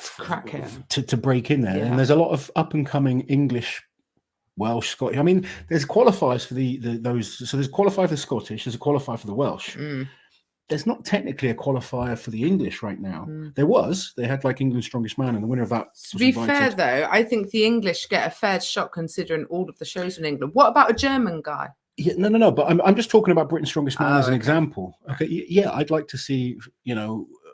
to break in there. And there's a lot of up and coming English, Welsh, Scottish. I mean, there's qualifiers for those. So there's qualifier for the Scottish, there's a qualifier for the Welsh. There's not technically a qualifier for the English right now. They had like England's Strongest Man, and the winner of that. To be fair, though, I think the English get a fair shot considering all of the shows in England. What about a German guy? Yeah, no. But I'm just talking about Britain's Strongest Man as an example. Okay, yeah, I'd like to see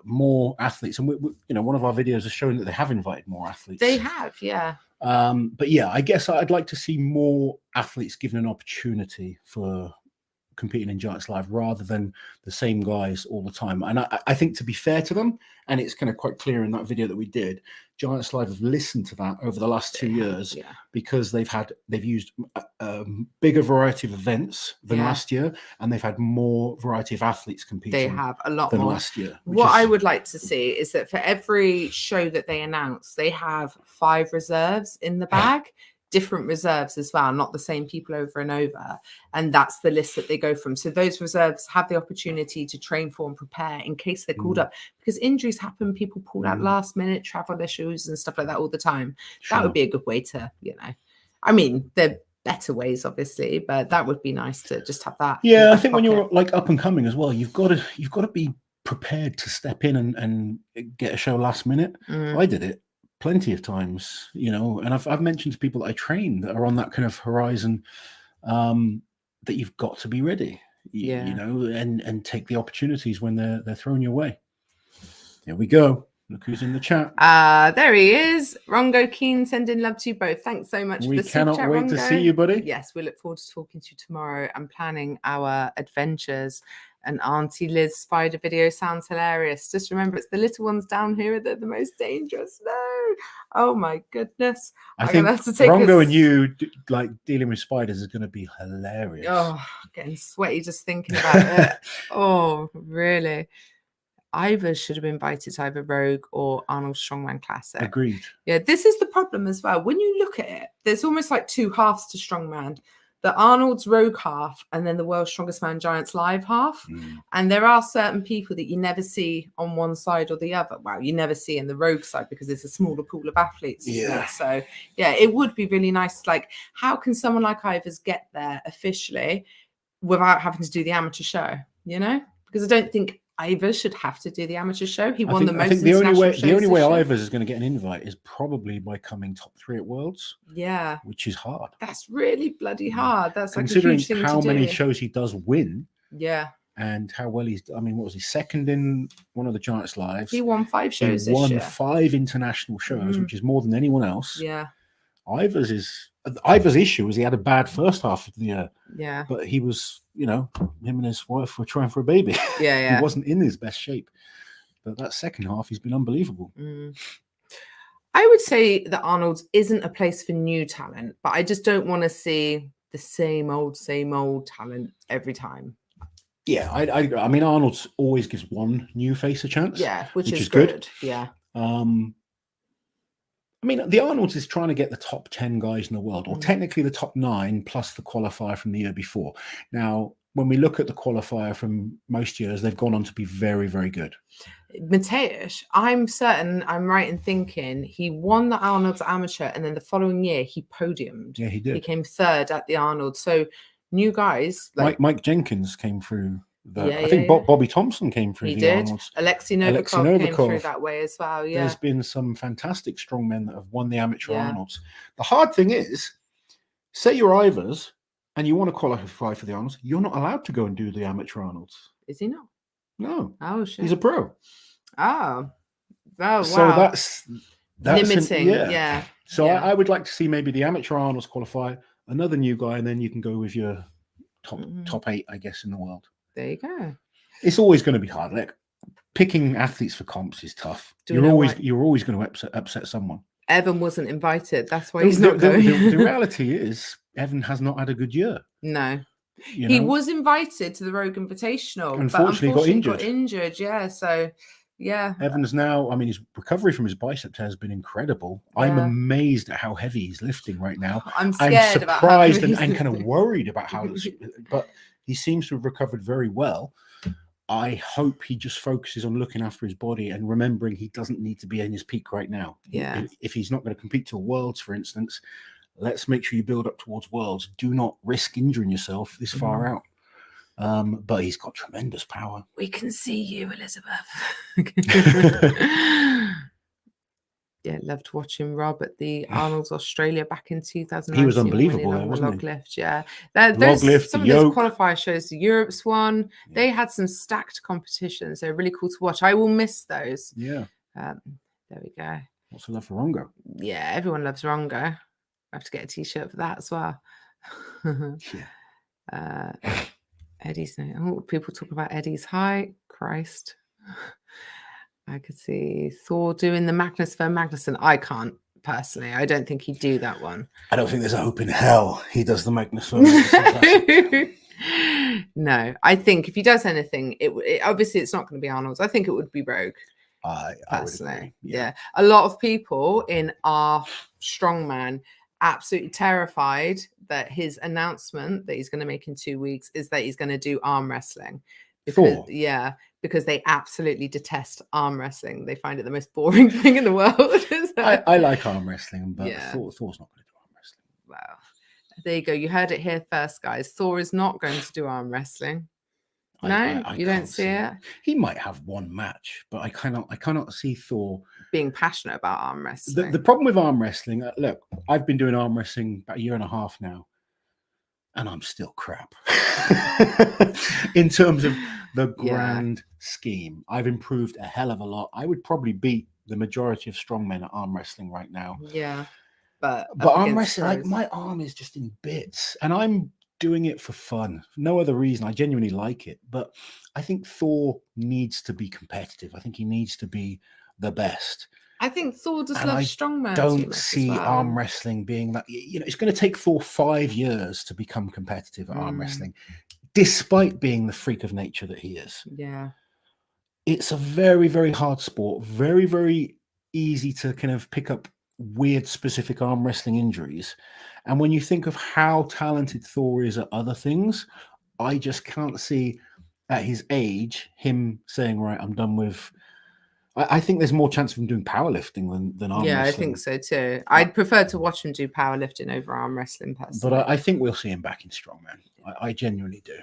more athletes, and one of our videos has shown that they have invited more athletes. They have, yeah. But yeah, I guess I'd like to see more athletes given an opportunity for competing in Giants Live rather than the same guys all the time. And I think, to be fair to them, and it's kind of quite clear in that video that we did, Giants Live have listened to that over the last 2 years because they've used a bigger variety of events than last year, and they've had more variety of athletes competing. They have a lot than more last year. What I would like to see is that for every show that they announce, they have 5 reserves in the bag. Different reserves as well, not the same people over and over. And that's the list that they go from. So those reserves have the opportunity to train for and prepare in case they're called up, because injuries happen. People pull out last minute, travel issues and stuff like that all the time. That would be a good way to, I mean, there are better ways, obviously, but that would be nice to just have that. Yeah, I think when you're like up and coming as well, you've got to be prepared to step in and get a show last minute. I did it plenty of times, and I've mentioned to people that I train that are on that kind of horizon, that you've got to be ready, and take the opportunities when they're thrown your way. There we go. Look who's in the chat. There he is. Rongo Keen, sending love to you both. Thanks so much for the super chat, We cannot wait Rongo. to see you, buddy. Yes, we look forward to talking to you tomorrow and planning our adventures. And Auntie Liz spider video sounds hilarious. Just remember, it's the little ones down here that are the most dangerous. No. Oh my goodness. I think Rongo and you like dealing with spiders is going to be hilarious. Oh, getting sweaty just thinking about it. Oh, really? Either should have been invited to either Rogue or Arnold Strongman Classic. Agreed. Yeah, this is the problem as well. When you look at it, there's almost like 2 halves to Strongman. The Arnold's Rogue half and then the World's Strongest Man Giants Live half. And there are certain people that you never see on one side or the other. Well, you never see in the Rogue side because it's a smaller pool of athletes. Yeah. So, yeah, it would be really nice. Like, how can someone like Ivers get there officially without having to do the amateur show, Because I don't think Ivers should have to do the amateur show. He won the most. I think the only way Ivers is going to get an invite is probably by coming top 3 at Worlds. Yeah, which is hard. That's really bloody hard. That's considering like a huge thing how to many do. shows he does win. Yeah, and how well he's. I mean, what was he, second in one of the Giants Lives? He won 5 shows. He won 5 international shows, which is more than anyone else. Yeah, Ivers' issue was he had a bad first half of the year. Yeah, but he was, him and his wife were trying for a baby. Yeah. He wasn't in his best shape, but that second half he's been unbelievable. I would say that Arnold's isn't a place for new talent, but I just don't want to see the same old talent every time. Yeah, I mean, Arnold's always gives one new face a chance. Yeah, which is good. Yeah. I mean, the Arnold's is trying to get the top 10 guys in the world, or technically the top 9 plus the qualifier from the year before. Now, when we look at the qualifier from most years, they've gone on to be very, very good. Mateusz, I'm certain I'm right in thinking he won the Arnold's amateur, and then the following year he podiumed. Yeah, he did. He came 3rd at the Arnold. So new guys like Mike Jenkins came through. I think Bobby Thompson came through. He did. Arnold's. Alexei Novikov came through that way as well. Yeah, there's been some fantastic strongmen that have won the amateur Arnolds. The hard thing is, say you're Ivers and you want to qualify for the Arnolds, you're not allowed to go and do the amateur Arnolds. Is he not? No. Oh shit. He's a pro. Oh. Wow. So that's limiting. Yeah. So I would like to see maybe the amateur Arnolds qualify, another new guy, and then you can go with your top 8, I guess, in the world. There you go. It's always going to be hard. Like picking athletes for comps is tough. You're always going to upset someone. Evan wasn't invited. That's why The, he's the, not the, going. the, the reality is, Evan has not had a good year. No. You He know? was invited to the Rogue Invitational, but Unfortunately got injured. Yeah. So, yeah. Evan's now, I mean, his recovery from his bicep tear has been incredible. Yeah. I'm amazed at how heavy he's lifting right now. I'm scared about how surprised heavy and he's kind of lifting. worried about how, but he seems to have recovered very well. I hope he just focuses on looking after his body and remembering he doesn't need to be in his peak right now. Yeah. If he's not going to compete to Worlds, for instance, let's make sure you build up towards Worlds. Do not risk injuring yourself this far out. But he's got tremendous power. We can see you, Elizabeth. Yeah, loved watching Rob at the Arnold's Australia back in 2019. He was unbelievable there, wasn't log he? lift, yeah. Log lift, some the of those yoke. qualifier shows, the Europe's one, they had some stacked competitions. They're really cool to watch. I will miss those. Yeah. There we go. What's the love for Rongo? Yeah, everyone loves Rongo. I have to get a t-shirt for that as well. Yeah. Eddie's name. Oh, people talk about Eddie's height. Christ. I could see Thor doing the Magnus for Magnuson. I can't personally. I don't think he'd do that one. I don't think there's a hope in hell he does the Magnus for Magnuson. No, I think if he does anything, it obviously it's not going to be Arnold's. I think it would be Rogue. I would agree. Yeah. A lot of people in our strongman absolutely terrified that his announcement that he's going to make in 2 weeks is that he's going to do arm wrestling. Because they absolutely detest arm wrestling. They find it the most boring thing in the world. I like arm wrestling, but Thor's not going to do arm wrestling. Well, there you go. You heard it here first, guys. Thor is not going to do arm wrestling. No, you don't see it. He might have one match, but I cannot see Thor being passionate about arm wrestling. The problem with arm wrestling, look, I've been doing arm wrestling about a year and a half now, and I'm still crap in terms of the grand scheme. I've improved a hell of a lot. I would probably beat the majority of strongmen at arm wrestling right now. Yeah, but arm wrestling, like my arm is just in bits, and I'm doing it for fun. No other reason. I genuinely like it, but I think Thor needs to be competitive. I think he needs to be the best. I think Thor does love strongman. Don't see arm wrestling being that. It's going to take Thor 5 years to become competitive at arm wrestling, despite being the freak of nature that he is. Yeah, it's a very, very hard sport. Very, very easy to kind of pick up weird specific arm wrestling injuries. And when you think of how talented Thor is at other things, I just can't see at his age him saying, right, I'm done with. I think there's more chance of him doing powerlifting than arm wrestling. Yeah, I think so too. I'd prefer to watch him do powerlifting over arm wrestling personally. But I think we'll see him back in strongman. I genuinely do.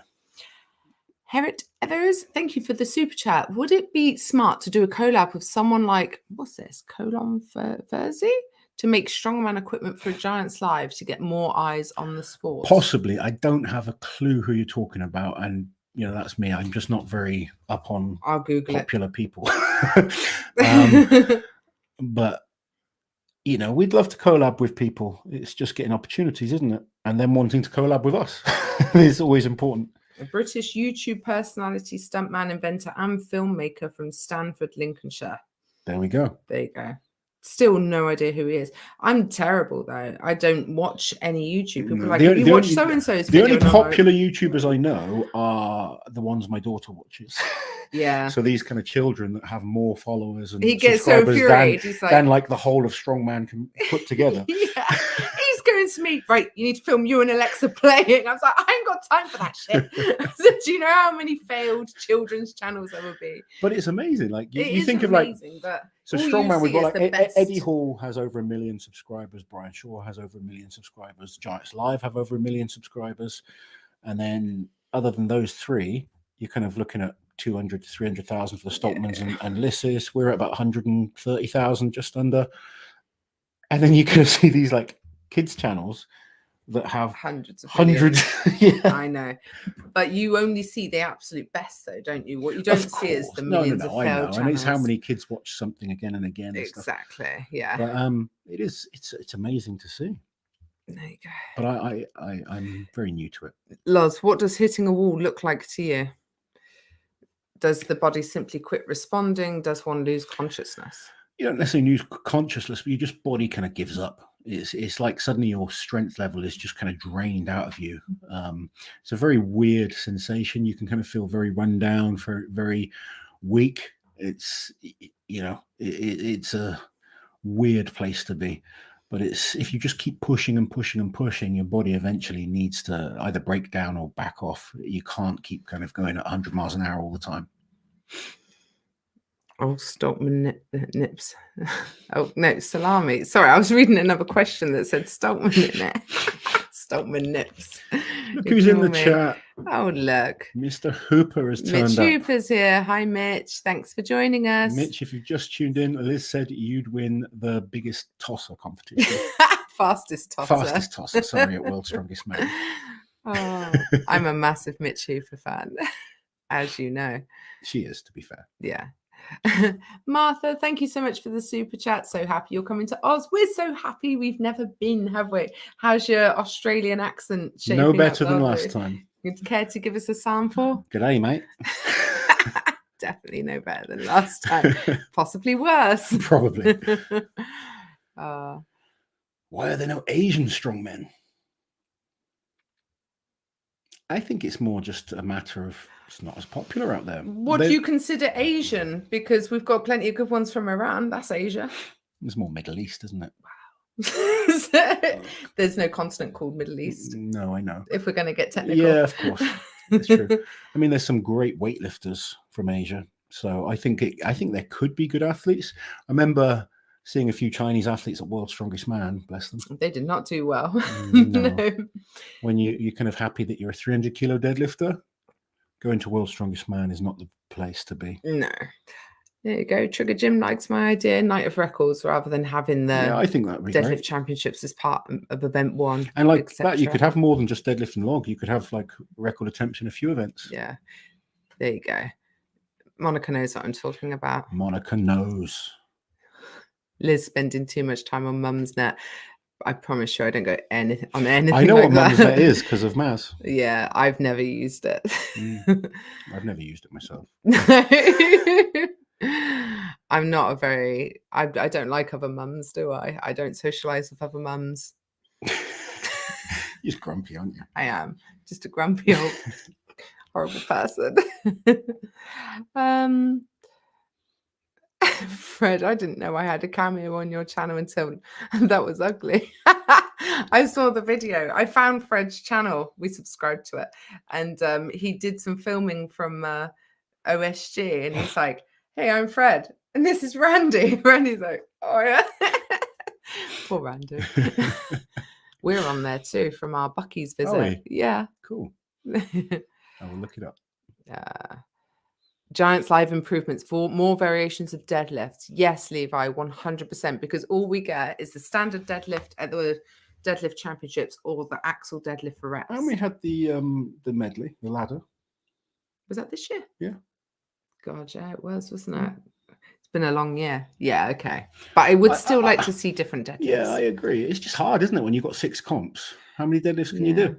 Herritt Evers, thank you for the super chat. Would it be smart to do a collab with someone like, what's this, Colon Verzi? To make strongman equipment for Giants Live to get more eyes on the sport? Possibly. I don't have a clue who you're talking about. And, that's me. I'm just not very up on I'll Google popular people. But, we'd love to collab with people. It's just getting opportunities, isn't it? And then wanting to collab with us. It's always important. A British YouTube personality, stuntman, inventor, and filmmaker from Stanford, Lincolnshire. There we go. There you go. Still no idea who he is. I'm terrible though. I don't watch any YouTube. People are like, have you watched so-and-so's video? The only popular YouTubers I know are the ones my daughter watches. Yeah. So these kind of children that have more followers and he gets so infuriated than like the whole of Strongman can put together. Yeah. He's going to me, right, you need to film you and Alexa playing. I was like, I ain't got time for that shit. I said, do you know how many failed children's channels there would be? But it's amazing. Like you think amazing, of but so Strongman, we've got like Eddie Hall has over 1 million subscribers. Brian Shaw has over 1 million subscribers. Giants Live have over 1 million subscribers. And then other than those three, you're kind of looking at 200 to 300,000 for the Stoltmans and Lisses. We're at about 130,000, just under. And then you kind of see these like kids channels that have hundreds. Yeah. I know, but you only see the absolute best, though, don't you? What you don't see is the millions of failed channels. And it's how many kids watch something again and again. Exactly. And yeah. But it's amazing to see. There you go. But I'm very new to it. Loz, what does hitting a wall look like to you? Does the body simply quit responding? Does one lose consciousness? you don't necessarily lose consciousness, but your just body kind of gives up. It's like suddenly your strength level is just kind of drained out of you. It's a very weird sensation. You can kind of feel very run down, very weak. It's it's a weird place to be. But it's if you just keep pushing and pushing and pushing, your body eventually needs to either break down or back off. You can't keep kind of going at 100 miles an hour all the time. Oh, Stockman nips. Oh, no, salami. Sorry, I was reading another question that said Stockman in it. Stockman nips. Look who's in the chat. Oh, look. Mr. Hooper has turned Mitch up. Hooper's here. Hi, Mitch. Thanks for joining us. Mitch, if you've just tuned in, Liz said you'd win the biggest tosser competition. Fastest tosser. Sorry, at World's Strongest Man. Oh, I'm a massive Mitch Hooper fan, as you know. She is, to be fair. Yeah. Martha, thank you so much for the super chat. So happy you're coming to Oz. We're so happy we've never been, have we? How's your Australian accent shaping No better up, than last time. You'd care to give us a sample? G'day, mate. Definitely no better than last time. Possibly worse. Probably. Why are there no Asian strongmen? I think it's more just a matter of it's not as popular out there. What do you consider Asian? Because we've got plenty of good ones from Iran. That's Asia. It's more Middle East, isn't it? Wow. There's no continent called Middle East. No, I know. If we're going to get technical. Yeah, of course. That's true. I mean, there's some great weightlifters from Asia. So I think there could be good athletes. I remember seeing a few Chinese athletes at World's Strongest Man, bless them. They did not do well. No. When you're kind of happy that you're a 300 kilo deadlifter, going to World's Strongest Man is not the place to be. No. There you go. Trigger Jim likes my idea, Night of Records, rather than having the I think that'd be deadlift great. championships as part of event one. And like that, you could have more than just deadlift and log. You could have like record attempts in a few events. Yeah. There you go. Monica knows what I'm talking about. Monica knows. Liz spending too much time on Mum's Net. I promise you, I don't go on anything. I know like what Mum's Net is because of Maz. Yeah, I've never used it. I've never used it myself. I'm not a very. I don't like other mums, do I? I don't socialize with other mums. You're just grumpy, aren't you? I am just a grumpy old horrible person. Fred, I didn't know I had a cameo on your channel until that was ugly. I saw the video. I found Fred's channel. We subscribed to it. And he did some filming from OSG. And he's like, hey, I'm Fred. And this is Randy. Randy's like, oh, yeah. Poor Randy. We're on there too from our Bucky's visit. Yeah. Cool. I will look it up. Giants live improvements for more variations of deadlifts. Yes, Levi, 100%, because all we get is the standard deadlift at the deadlift championships or the axle deadlift for reps. And we had the medley, the ladder. Was that this year? Yeah. God, yeah, it was, wasn't it? It's been a long year. Yeah, okay. But I would still like to see different deadlifts. Yeah, I agree. It's just hard, isn't it, when you've got 6 comps? How many deadlifts can you do?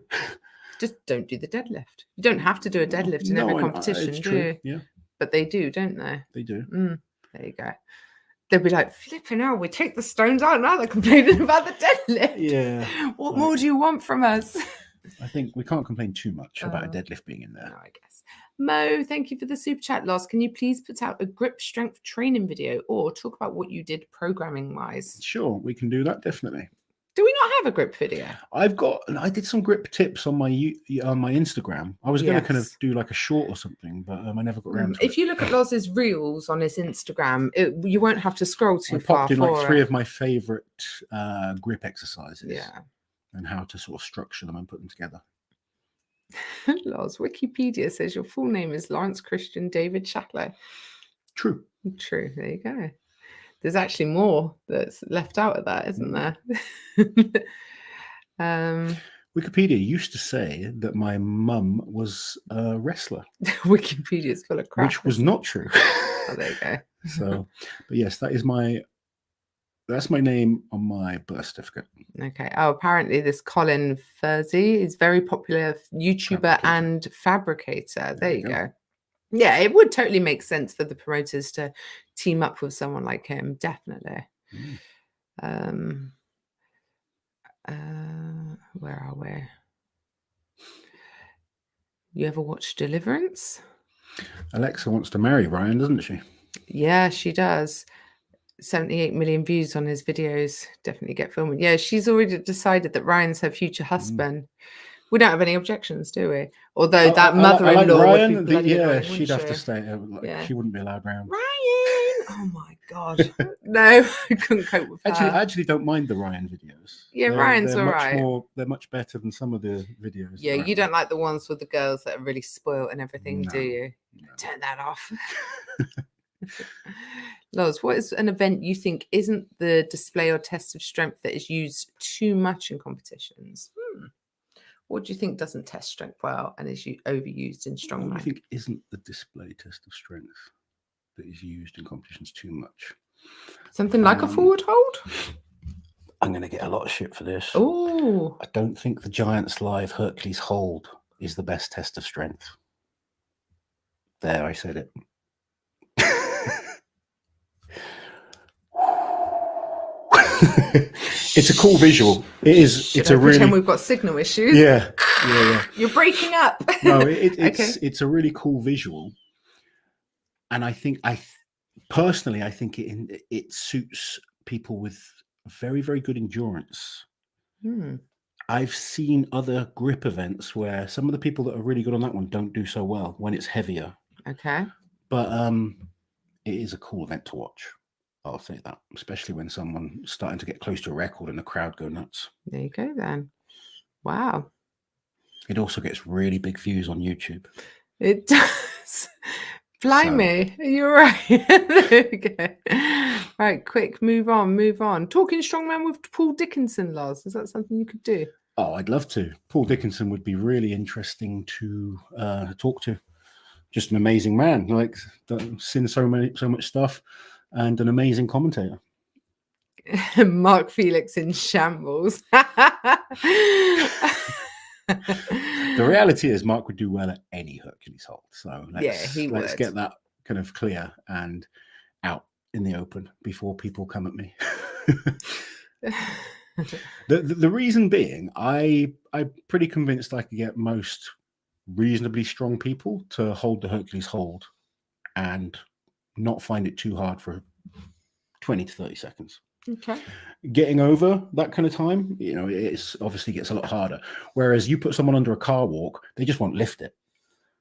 Just don't do the deadlift. You don't have to do a deadlift in every competition, it's do true. you? Yeah. But they do, don't they? They do. There you go. They'll be like, flipping out, we take the stones out, now they're complaining about the deadlift. Yeah. What more do you want from us? I think we can't complain too much about a deadlift being in there. No, I guess. Mo, thank you for the super chat, Loz. Can you please put out a grip strength training video or talk about what you did programming wise? Sure, we can do that, definitely. Do we not have a grip video? I did some grip tips on my Instagram. I was going to kind of do like a short or something, but I never got around to it. If you look at Loz's reels on his Instagram, you won't have to scroll too far. I popped in like 3 it. of my favorite grip exercises. Yeah. And how to sort of structure them and put them together. Loz, Wikipedia says your full name is Laurence Christian David Shahlaei. True. There you go. There's actually more that's left out of that, isn't there? Wikipedia used to say that my mum was a wrestler. Wikipedia is full of crap. Which was not true. Oh, there you go. So, but yes, that's my name on my birth certificate. Okay. Oh, apparently this Colin Furzy is very popular YouTuber and fabricator. There you go. Yeah, it would totally make sense for the promoters to team up with someone like him. Definitely. Where are we? You ever watch Deliverance? Alexa wants to marry Ryan, doesn't she? Yeah, she does. 78 million views on his videos. Definitely get filming. Yeah, she's already decided that Ryan's her future husband. We don't have any objections, do we? Although that mother-in-law like would be bloody annoying, she'd have to she? stay. She wouldn't be allowed around. Ryan! Oh my god. No, I couldn't cope with her. I actually don't mind the Ryan videos. Yeah, Ryan's they're all much right. they're much better than some of the videos. Yeah, you don't like the ones with the girls that are really spoiled and everything, No, do you? no. Turn that off. Loz, what is an event you think isn't the display or test of strength that is used too much in competitions? What do you think doesn't test strength well and is overused in strongman? What do you think isn't the display test of strength that is used in competitions too much? Something like a forward hold? I'm going to get a lot of shit for this. Oh, I don't think the Giants Live Hercules hold is the best test of strength. There, I said it. It's a cool visual. It is. It's a really. Pretend we've got signal issues. Yeah. You're breaking up. No, it's a really cool visual, and I think personally I think it suits people with very, very good endurance. I've seen other grip events where some of the people that are really good on that one don't do so well when it's heavier. Okay. But it is a cool event to watch. I'll say that, especially when someone's starting to get close to a record and the crowd go nuts. There you go then. Wow. It also gets really big views on YouTube. It does. Blimey, you're right. There we go. Right, quick, move on. Talking strongman with Paul Dickinson, Loz. Is that something you could do? Oh, I'd love to. Paul Dickinson would be really interesting to talk to. Just an amazing man, like seen so much stuff, and an amazing commentator. Mark Felix in shambles. The reality is Mark would do well at any Hercules hold. So let's get that kind of clear and out in the open before people come at me. The reason being, I'm pretty convinced I could get most reasonably strong people to hold the Hercules hold and not find it too hard for 20 to 30 seconds. Okay. Getting over that kind of time, it's obviously gets a lot harder. Whereas you put someone under a car walk, they just won't lift it.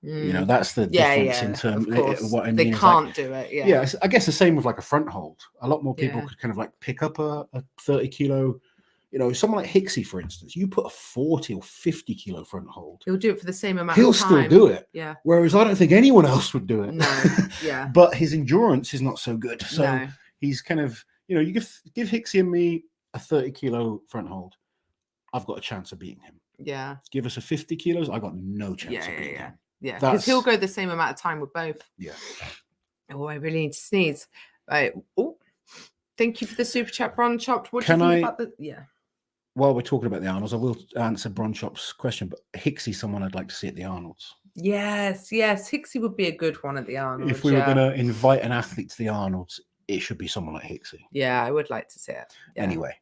That's the difference in terms of what I mean. They can't do it. Yeah, I guess the same with like a front hold. A lot more people could kind of like pick up a 30 kilo. Someone like Hicksy, for instance, you put a 40 or 50 kilo front hold. He'll do it for the same amount He'll of time. still do it. Yeah. Whereas I don't think anyone else would do it. No. Yeah. But his endurance is not so good. So he's kind of, you give Hicksy and me a 30 kilo front hold. I've got a chance of beating him. Yeah. Give us a 50 kilos. I got no chance of beating him. Yeah. Because he'll go the same amount of time with both. Yeah. Oh, I really need to sneeze. Right. Oh, thank you for the super chat, Bron Chopped. What do you think about the? Yeah. While we're talking about the Arnolds, I will answer Bron Chop's question, but Hicksy, someone I'd like to see at the Arnolds. Yes. Hicksy would be a good one at the Arnolds. If we were going to invite an athlete to the Arnolds, it should be someone like Hicksy. Yeah, I would like to see it. Yeah. Anyway.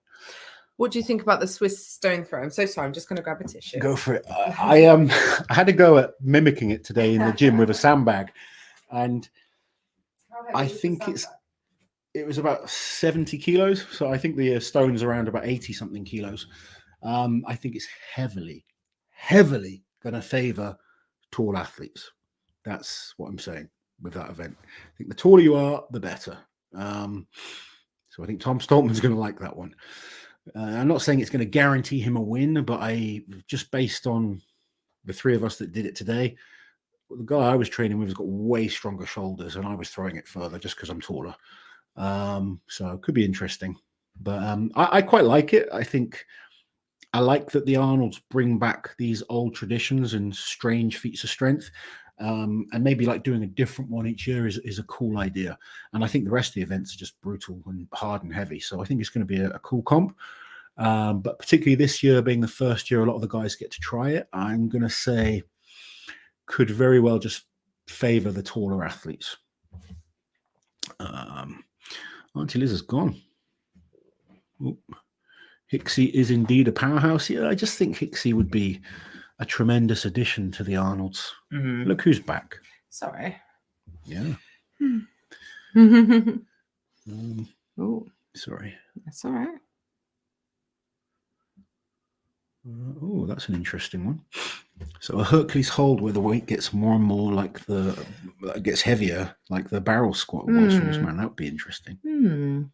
What do you think about the Swiss stone throw? I'm so sorry. I'm just going to grab a tissue. Go for it. I had to go at mimicking it today in the gym with a sandbag, and I think it was about 70 kilos. So I think the stone's around about 80 something kilos. I think it's heavily going to favor tall athletes. That's what I'm saying with that event. I think the taller you are, the better. So I think Tom Stoltman's going to like that one. I'm not saying it's going to guarantee him a win, but just based on the three of us that did it today, the guy I was training with has got way stronger shoulders, and I was throwing it further just because I'm taller. So it could be interesting. But I quite like it. I like that the Arnolds bring back these old traditions and strange feats of strength. And maybe like doing a different one each year is a cool idea. And I think the rest of the events are just brutal and hard and heavy. So I think it's going to be a cool comp. But particularly this year being the first year, a lot of the guys get to try it. I'm going to say could very well just favour the taller athletes. Auntie Liz is gone. Oop. Hicksy is indeed a powerhouse. Yeah, I just think Hicksy would be a tremendous addition to the Arnolds. Look who's back. Sorry. Yeah. Oh, Sorry. that's all right. Oh, that's an interesting one. So a Hercules hold where the weight gets more and more like gets heavier, like the barrel squat World Strongest Man. That would be interesting.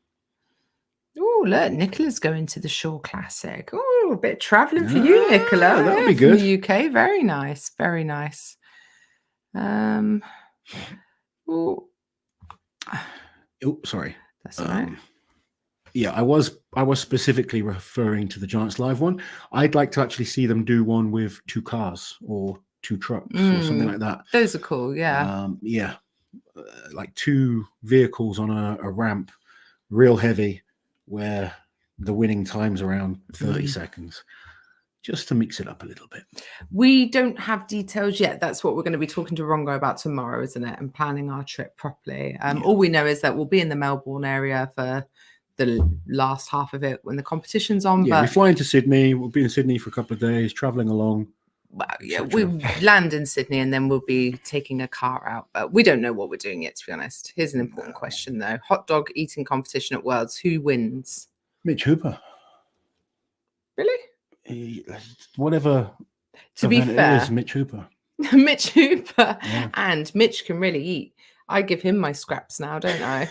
Oh, look, Nicola's going to the Shore Classic. Oh, a bit of travelling for you, Nicola. That'll be good. From the UK. Very nice. Very nice. Oh, sorry. That's all right. Yeah, I was specifically referring to the Giants Live one. I'd like to actually see them do one with 2 cars or 2 trucks or something like that. Those are cool, yeah. Like 2 vehicles on a ramp, real heavy, where the winning time's around 30 seconds, just to mix it up a little bit. We don't have details yet. That's what we're going to be talking to Rongo about tomorrow, isn't it? And planning our trip properly. All we know is that we'll be in the Melbourne area for the last half of it when the competition's on. Yeah, we fly into Sydney. We'll be in Sydney for a couple of days, traveling along. Well, yeah, we land in Sydney and then we'll be taking a car out. But we don't know what we're doing yet, to be honest. Here's an important question, though. Hot dog eating competition at Worlds. Who wins? Mitch Hooper. Really? Whatever. To be fair, it is Mitch Hooper. Mitch Hooper. Yeah. And Mitch can really eat. I give him my scraps now, don't I?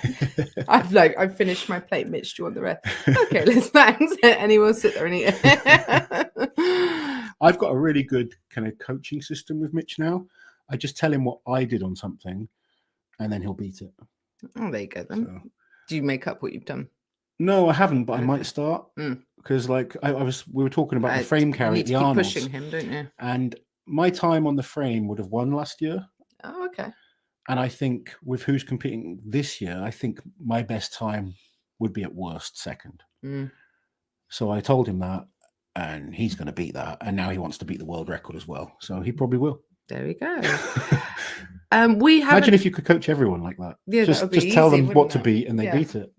I've finished my plate. Mitch, do you want the rest? Okay, Liz, thanks. And he will sit there and eat it. I've got a really good kind of coaching system with Mitch now. I just tell him what I did on something, and then he'll beat it. Oh, there you go then. So, do you make up what you've done? No, I haven't, but I might start because, like, we were talking about the frame carry at the Arnolds. Pushing him, don't you? And my time on the frame would have won last year. Oh, okay. And I think with who's competing this year, I think my best time would be at worst second. So I told him that, and he's going to beat that. And now he wants to beat the world record as well. So he probably will. There we go. Imagine if you could coach everyone like that. Yeah, just tell them what to beat and they beat it.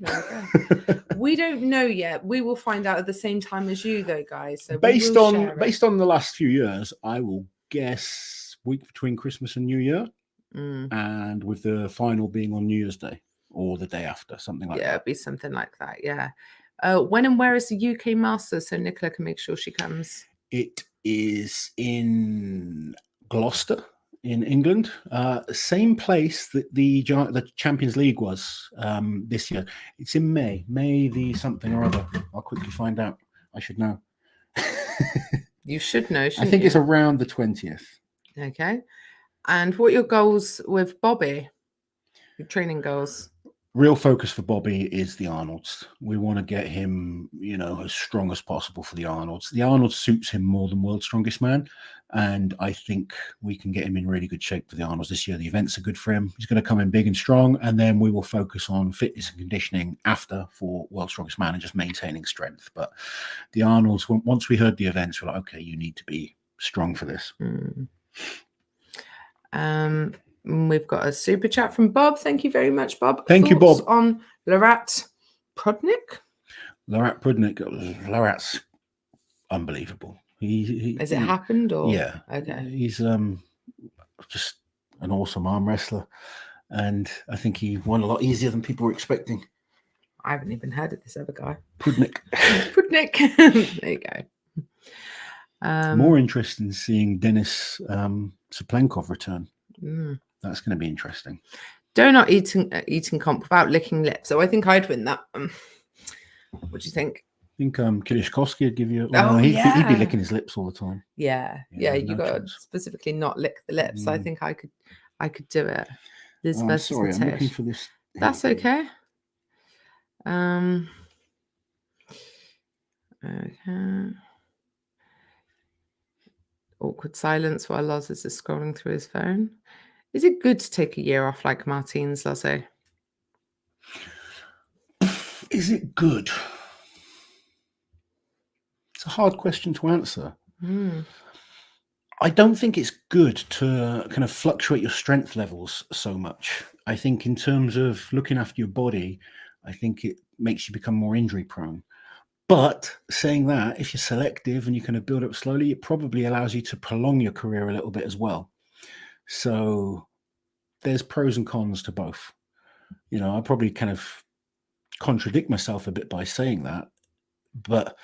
We don't know yet. We will find out at the same time as you, though, guys. So based on the last few years, I will guess week between Christmas and New Year. And with the final being on New Year's Day or the day after, something like that. Yeah, it'd be something like that. Yeah. When and where is the UK Masters so Nicola can make sure she comes? It is in Gloucester in England. Same place that the Champions League was this year. It's in May the something or other. I'll quickly find out. I should know. You should know, I think it's around the 20th. Okay. And what are your goals with Bobby? Your training goals? Real focus for Bobby is the Arnolds. We want to get him, as strong as possible for the Arnolds. The Arnolds suits him more than World's Strongest Man. And I think we can get him in really good shape for the Arnolds this year. The events are good for him. He's going to come in big and strong. And then we will focus on fitness and conditioning after for World's Strongest Man and just maintaining strength. But the Arnolds, once we heard the events, we're like, okay, you need to be strong for this. We've got a super chat from Bob. Thank you very much, Bob. Thank you, Bob. On Laurence Prudnik. Laurette's unbelievable. Has it happened or? Yeah. Okay. He's just an awesome arm wrestler, and I think he won a lot easier than people were expecting. I haven't even heard of this other guy. Prudnik. There you go. More interested in seeing Denis Saplenkov return. That's going to be interesting. Donut eating comp without licking lips. So I think I'd win that. What do you think? I think Kilishkovsky would give you. He'd be licking his lips all the time. Yeah. You got to specifically not lick the lips. I think I could do it. Liz versus sorry, Tish. I'm looking for this. That's okay. Okay. Awkward silence while Loz is just scrolling through his phone. Is it good to take a year off like Martine's, Lozzie? Is it good? It's a hard question to answer. I don't think it's good to kind of fluctuate your strength levels so much. I think in terms of looking after your body, I think it makes you become more injury prone. But saying that, if you're selective and you kind of build up slowly, it probably allows you to prolong your career a little bit as well. So there's pros and cons to both. I probably kind of contradict myself a bit by saying that, but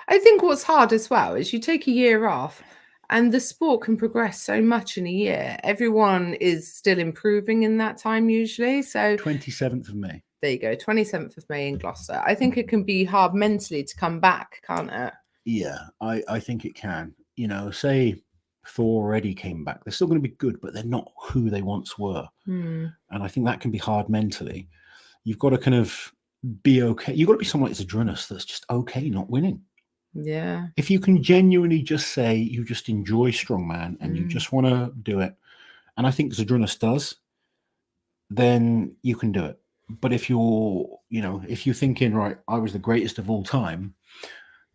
I think what's hard as well is you take a year off and the sport can progress so much in a year. Everyone is still improving in that time usually. So 27th of May. There you go, 27th of May in Gloucester. I think it can be hard mentally to come back, can't it? Yeah, I think it can. Say Thor already came back. They're still going to be good, but they're not who they once were. And I think that can be hard mentally. You've got to kind of be okay. You've got to be someone like Zadrunas that's just okay not winning. Yeah. If you can genuinely just say you just enjoy strongman and you just want to do it, and I think Zadrunas does, then you can do it. But if you're thinking, right, I was the greatest of all time,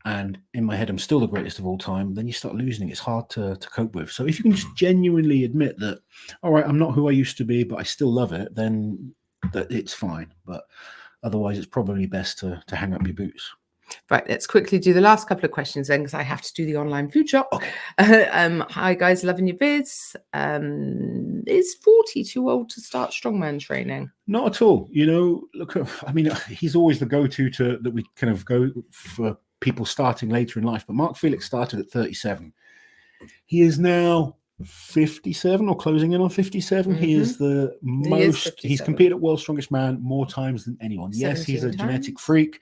and in my head I'm still the greatest of all time, then you start losing. It's hard to cope with. So if you can just genuinely admit that, all right, I'm not who I used to be, but I still love it, then that it's fine. But otherwise, it's probably best to hang up your boots. Right, let's quickly do the last couple of questions then, because I have to do the online food shop. Okay. Hi guys, loving your vids. Is 40 too old to start strongman training? Not at all. Look, he's always the go-to that we kind of go for people starting later in life. But Mark Felix started at 37. He is now 57 or closing in on 57. He is the most. He's competed at World's Strongest Man more times than anyone. Yes, he's a genetic freak.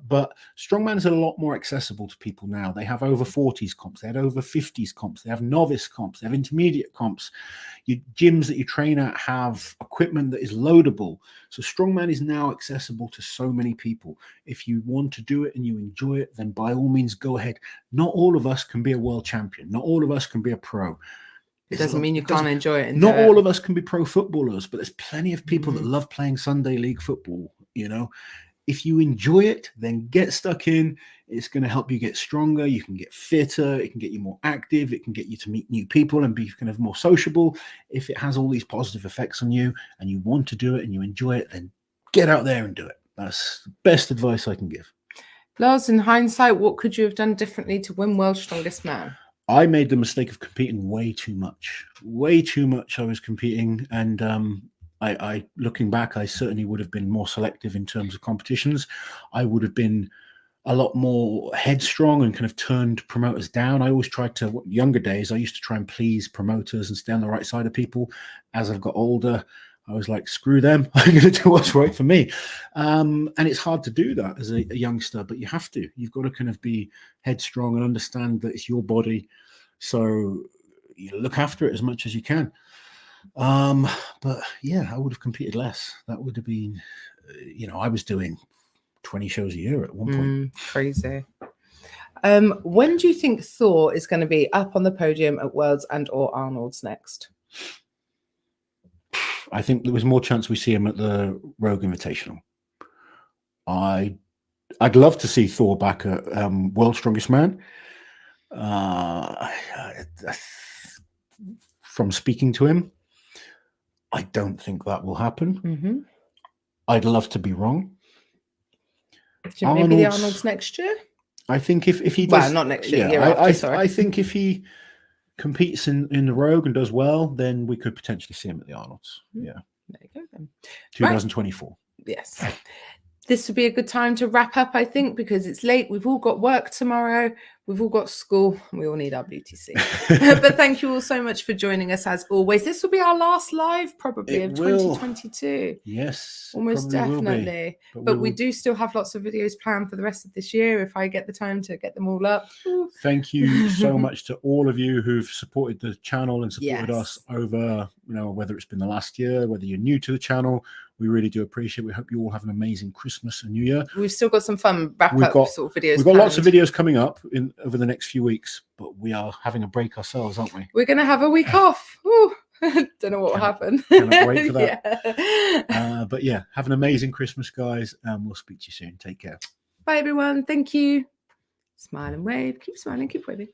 But strongman is a lot more accessible to people now. They have over 40s comps, they had over 50s comps, they have novice comps, they have intermediate comps. Your gyms that you train at have equipment that is loadable. So strongman is now accessible to so many people. If you want to do it and you enjoy it, then by all means go ahead. Not all of us can be a world champion. Not all of us can be a pro. It doesn't mean you can't enjoy it. Not all of us can be pro footballers, but there's plenty of people that love playing Sunday league football, If you enjoy it, then get stuck in. It's going to help you get stronger. You can get fitter. It can get you more active. It can get you to meet new people and be kind of more sociable. If it has all these positive effects on you and you want to do it and you enjoy it, then get out there and do it. That's the best advice I can give. Loz, in hindsight, what could you have done differently to win World's Strongest Man? I made the mistake of competing way too much. Way too much I was competing, and I looking back, I certainly would have been more selective in terms of competitions. I would have been a lot more headstrong and kind of turned promoters down. I always tried to, younger days, I used to try and please promoters and stay on the right side of people. As I've got older, I was like, screw them. I'm going to do what's right for me. And it's hard to do that as a youngster, but you have to. You've got to kind of be headstrong and understand that it's your body. So you look after it as much as you can. But yeah, I would have competed less. That would have been, I was doing 20 shows a year at one point. Crazy. When do you think Thor is going to be up on the podium at Worlds and or Arnold's next? I think there was more chance we see him at the Rogue Invitational. I'd love to see Thor back at World's Strongest Man. From speaking to him, I don't think that will happen. I'd love to be wrong. Do you think maybe the Arnold's next year? I think if he does, well, not next year. Year after, sorry. I think if he competes in the Rogue and does well, then we could potentially see him at the Arnold's. Yeah. There you go then. 2024. Right. Yes. This would be a good time to wrap up, I think, because it's late. We've all got work tomorrow. We've all got school. And we all need our BTC. But thank you all so much for joining us as always. This will be our last live probably of 2022. Yes. Almost definitely. But we do still have lots of videos planned for the rest of this year if I get the time to get them all up. Thank you so much to all of you who've supported the channel and supported us over, whether it's been the last year, whether you're new to the channel. We really do appreciate it. We hope you all have an amazing Christmas and New Year. We've still got some fun wrap-up sort of videos. We've got lots of videos coming up over the next few weeks, but we are having a break ourselves, aren't we? We're going to have a week off. Don't know what will happen. Cannot wait for that. But yeah, have an amazing Christmas, guys, and we'll speak to you soon. Take care. Bye, everyone. Thank you. Smile and wave. Keep smiling, keep waving.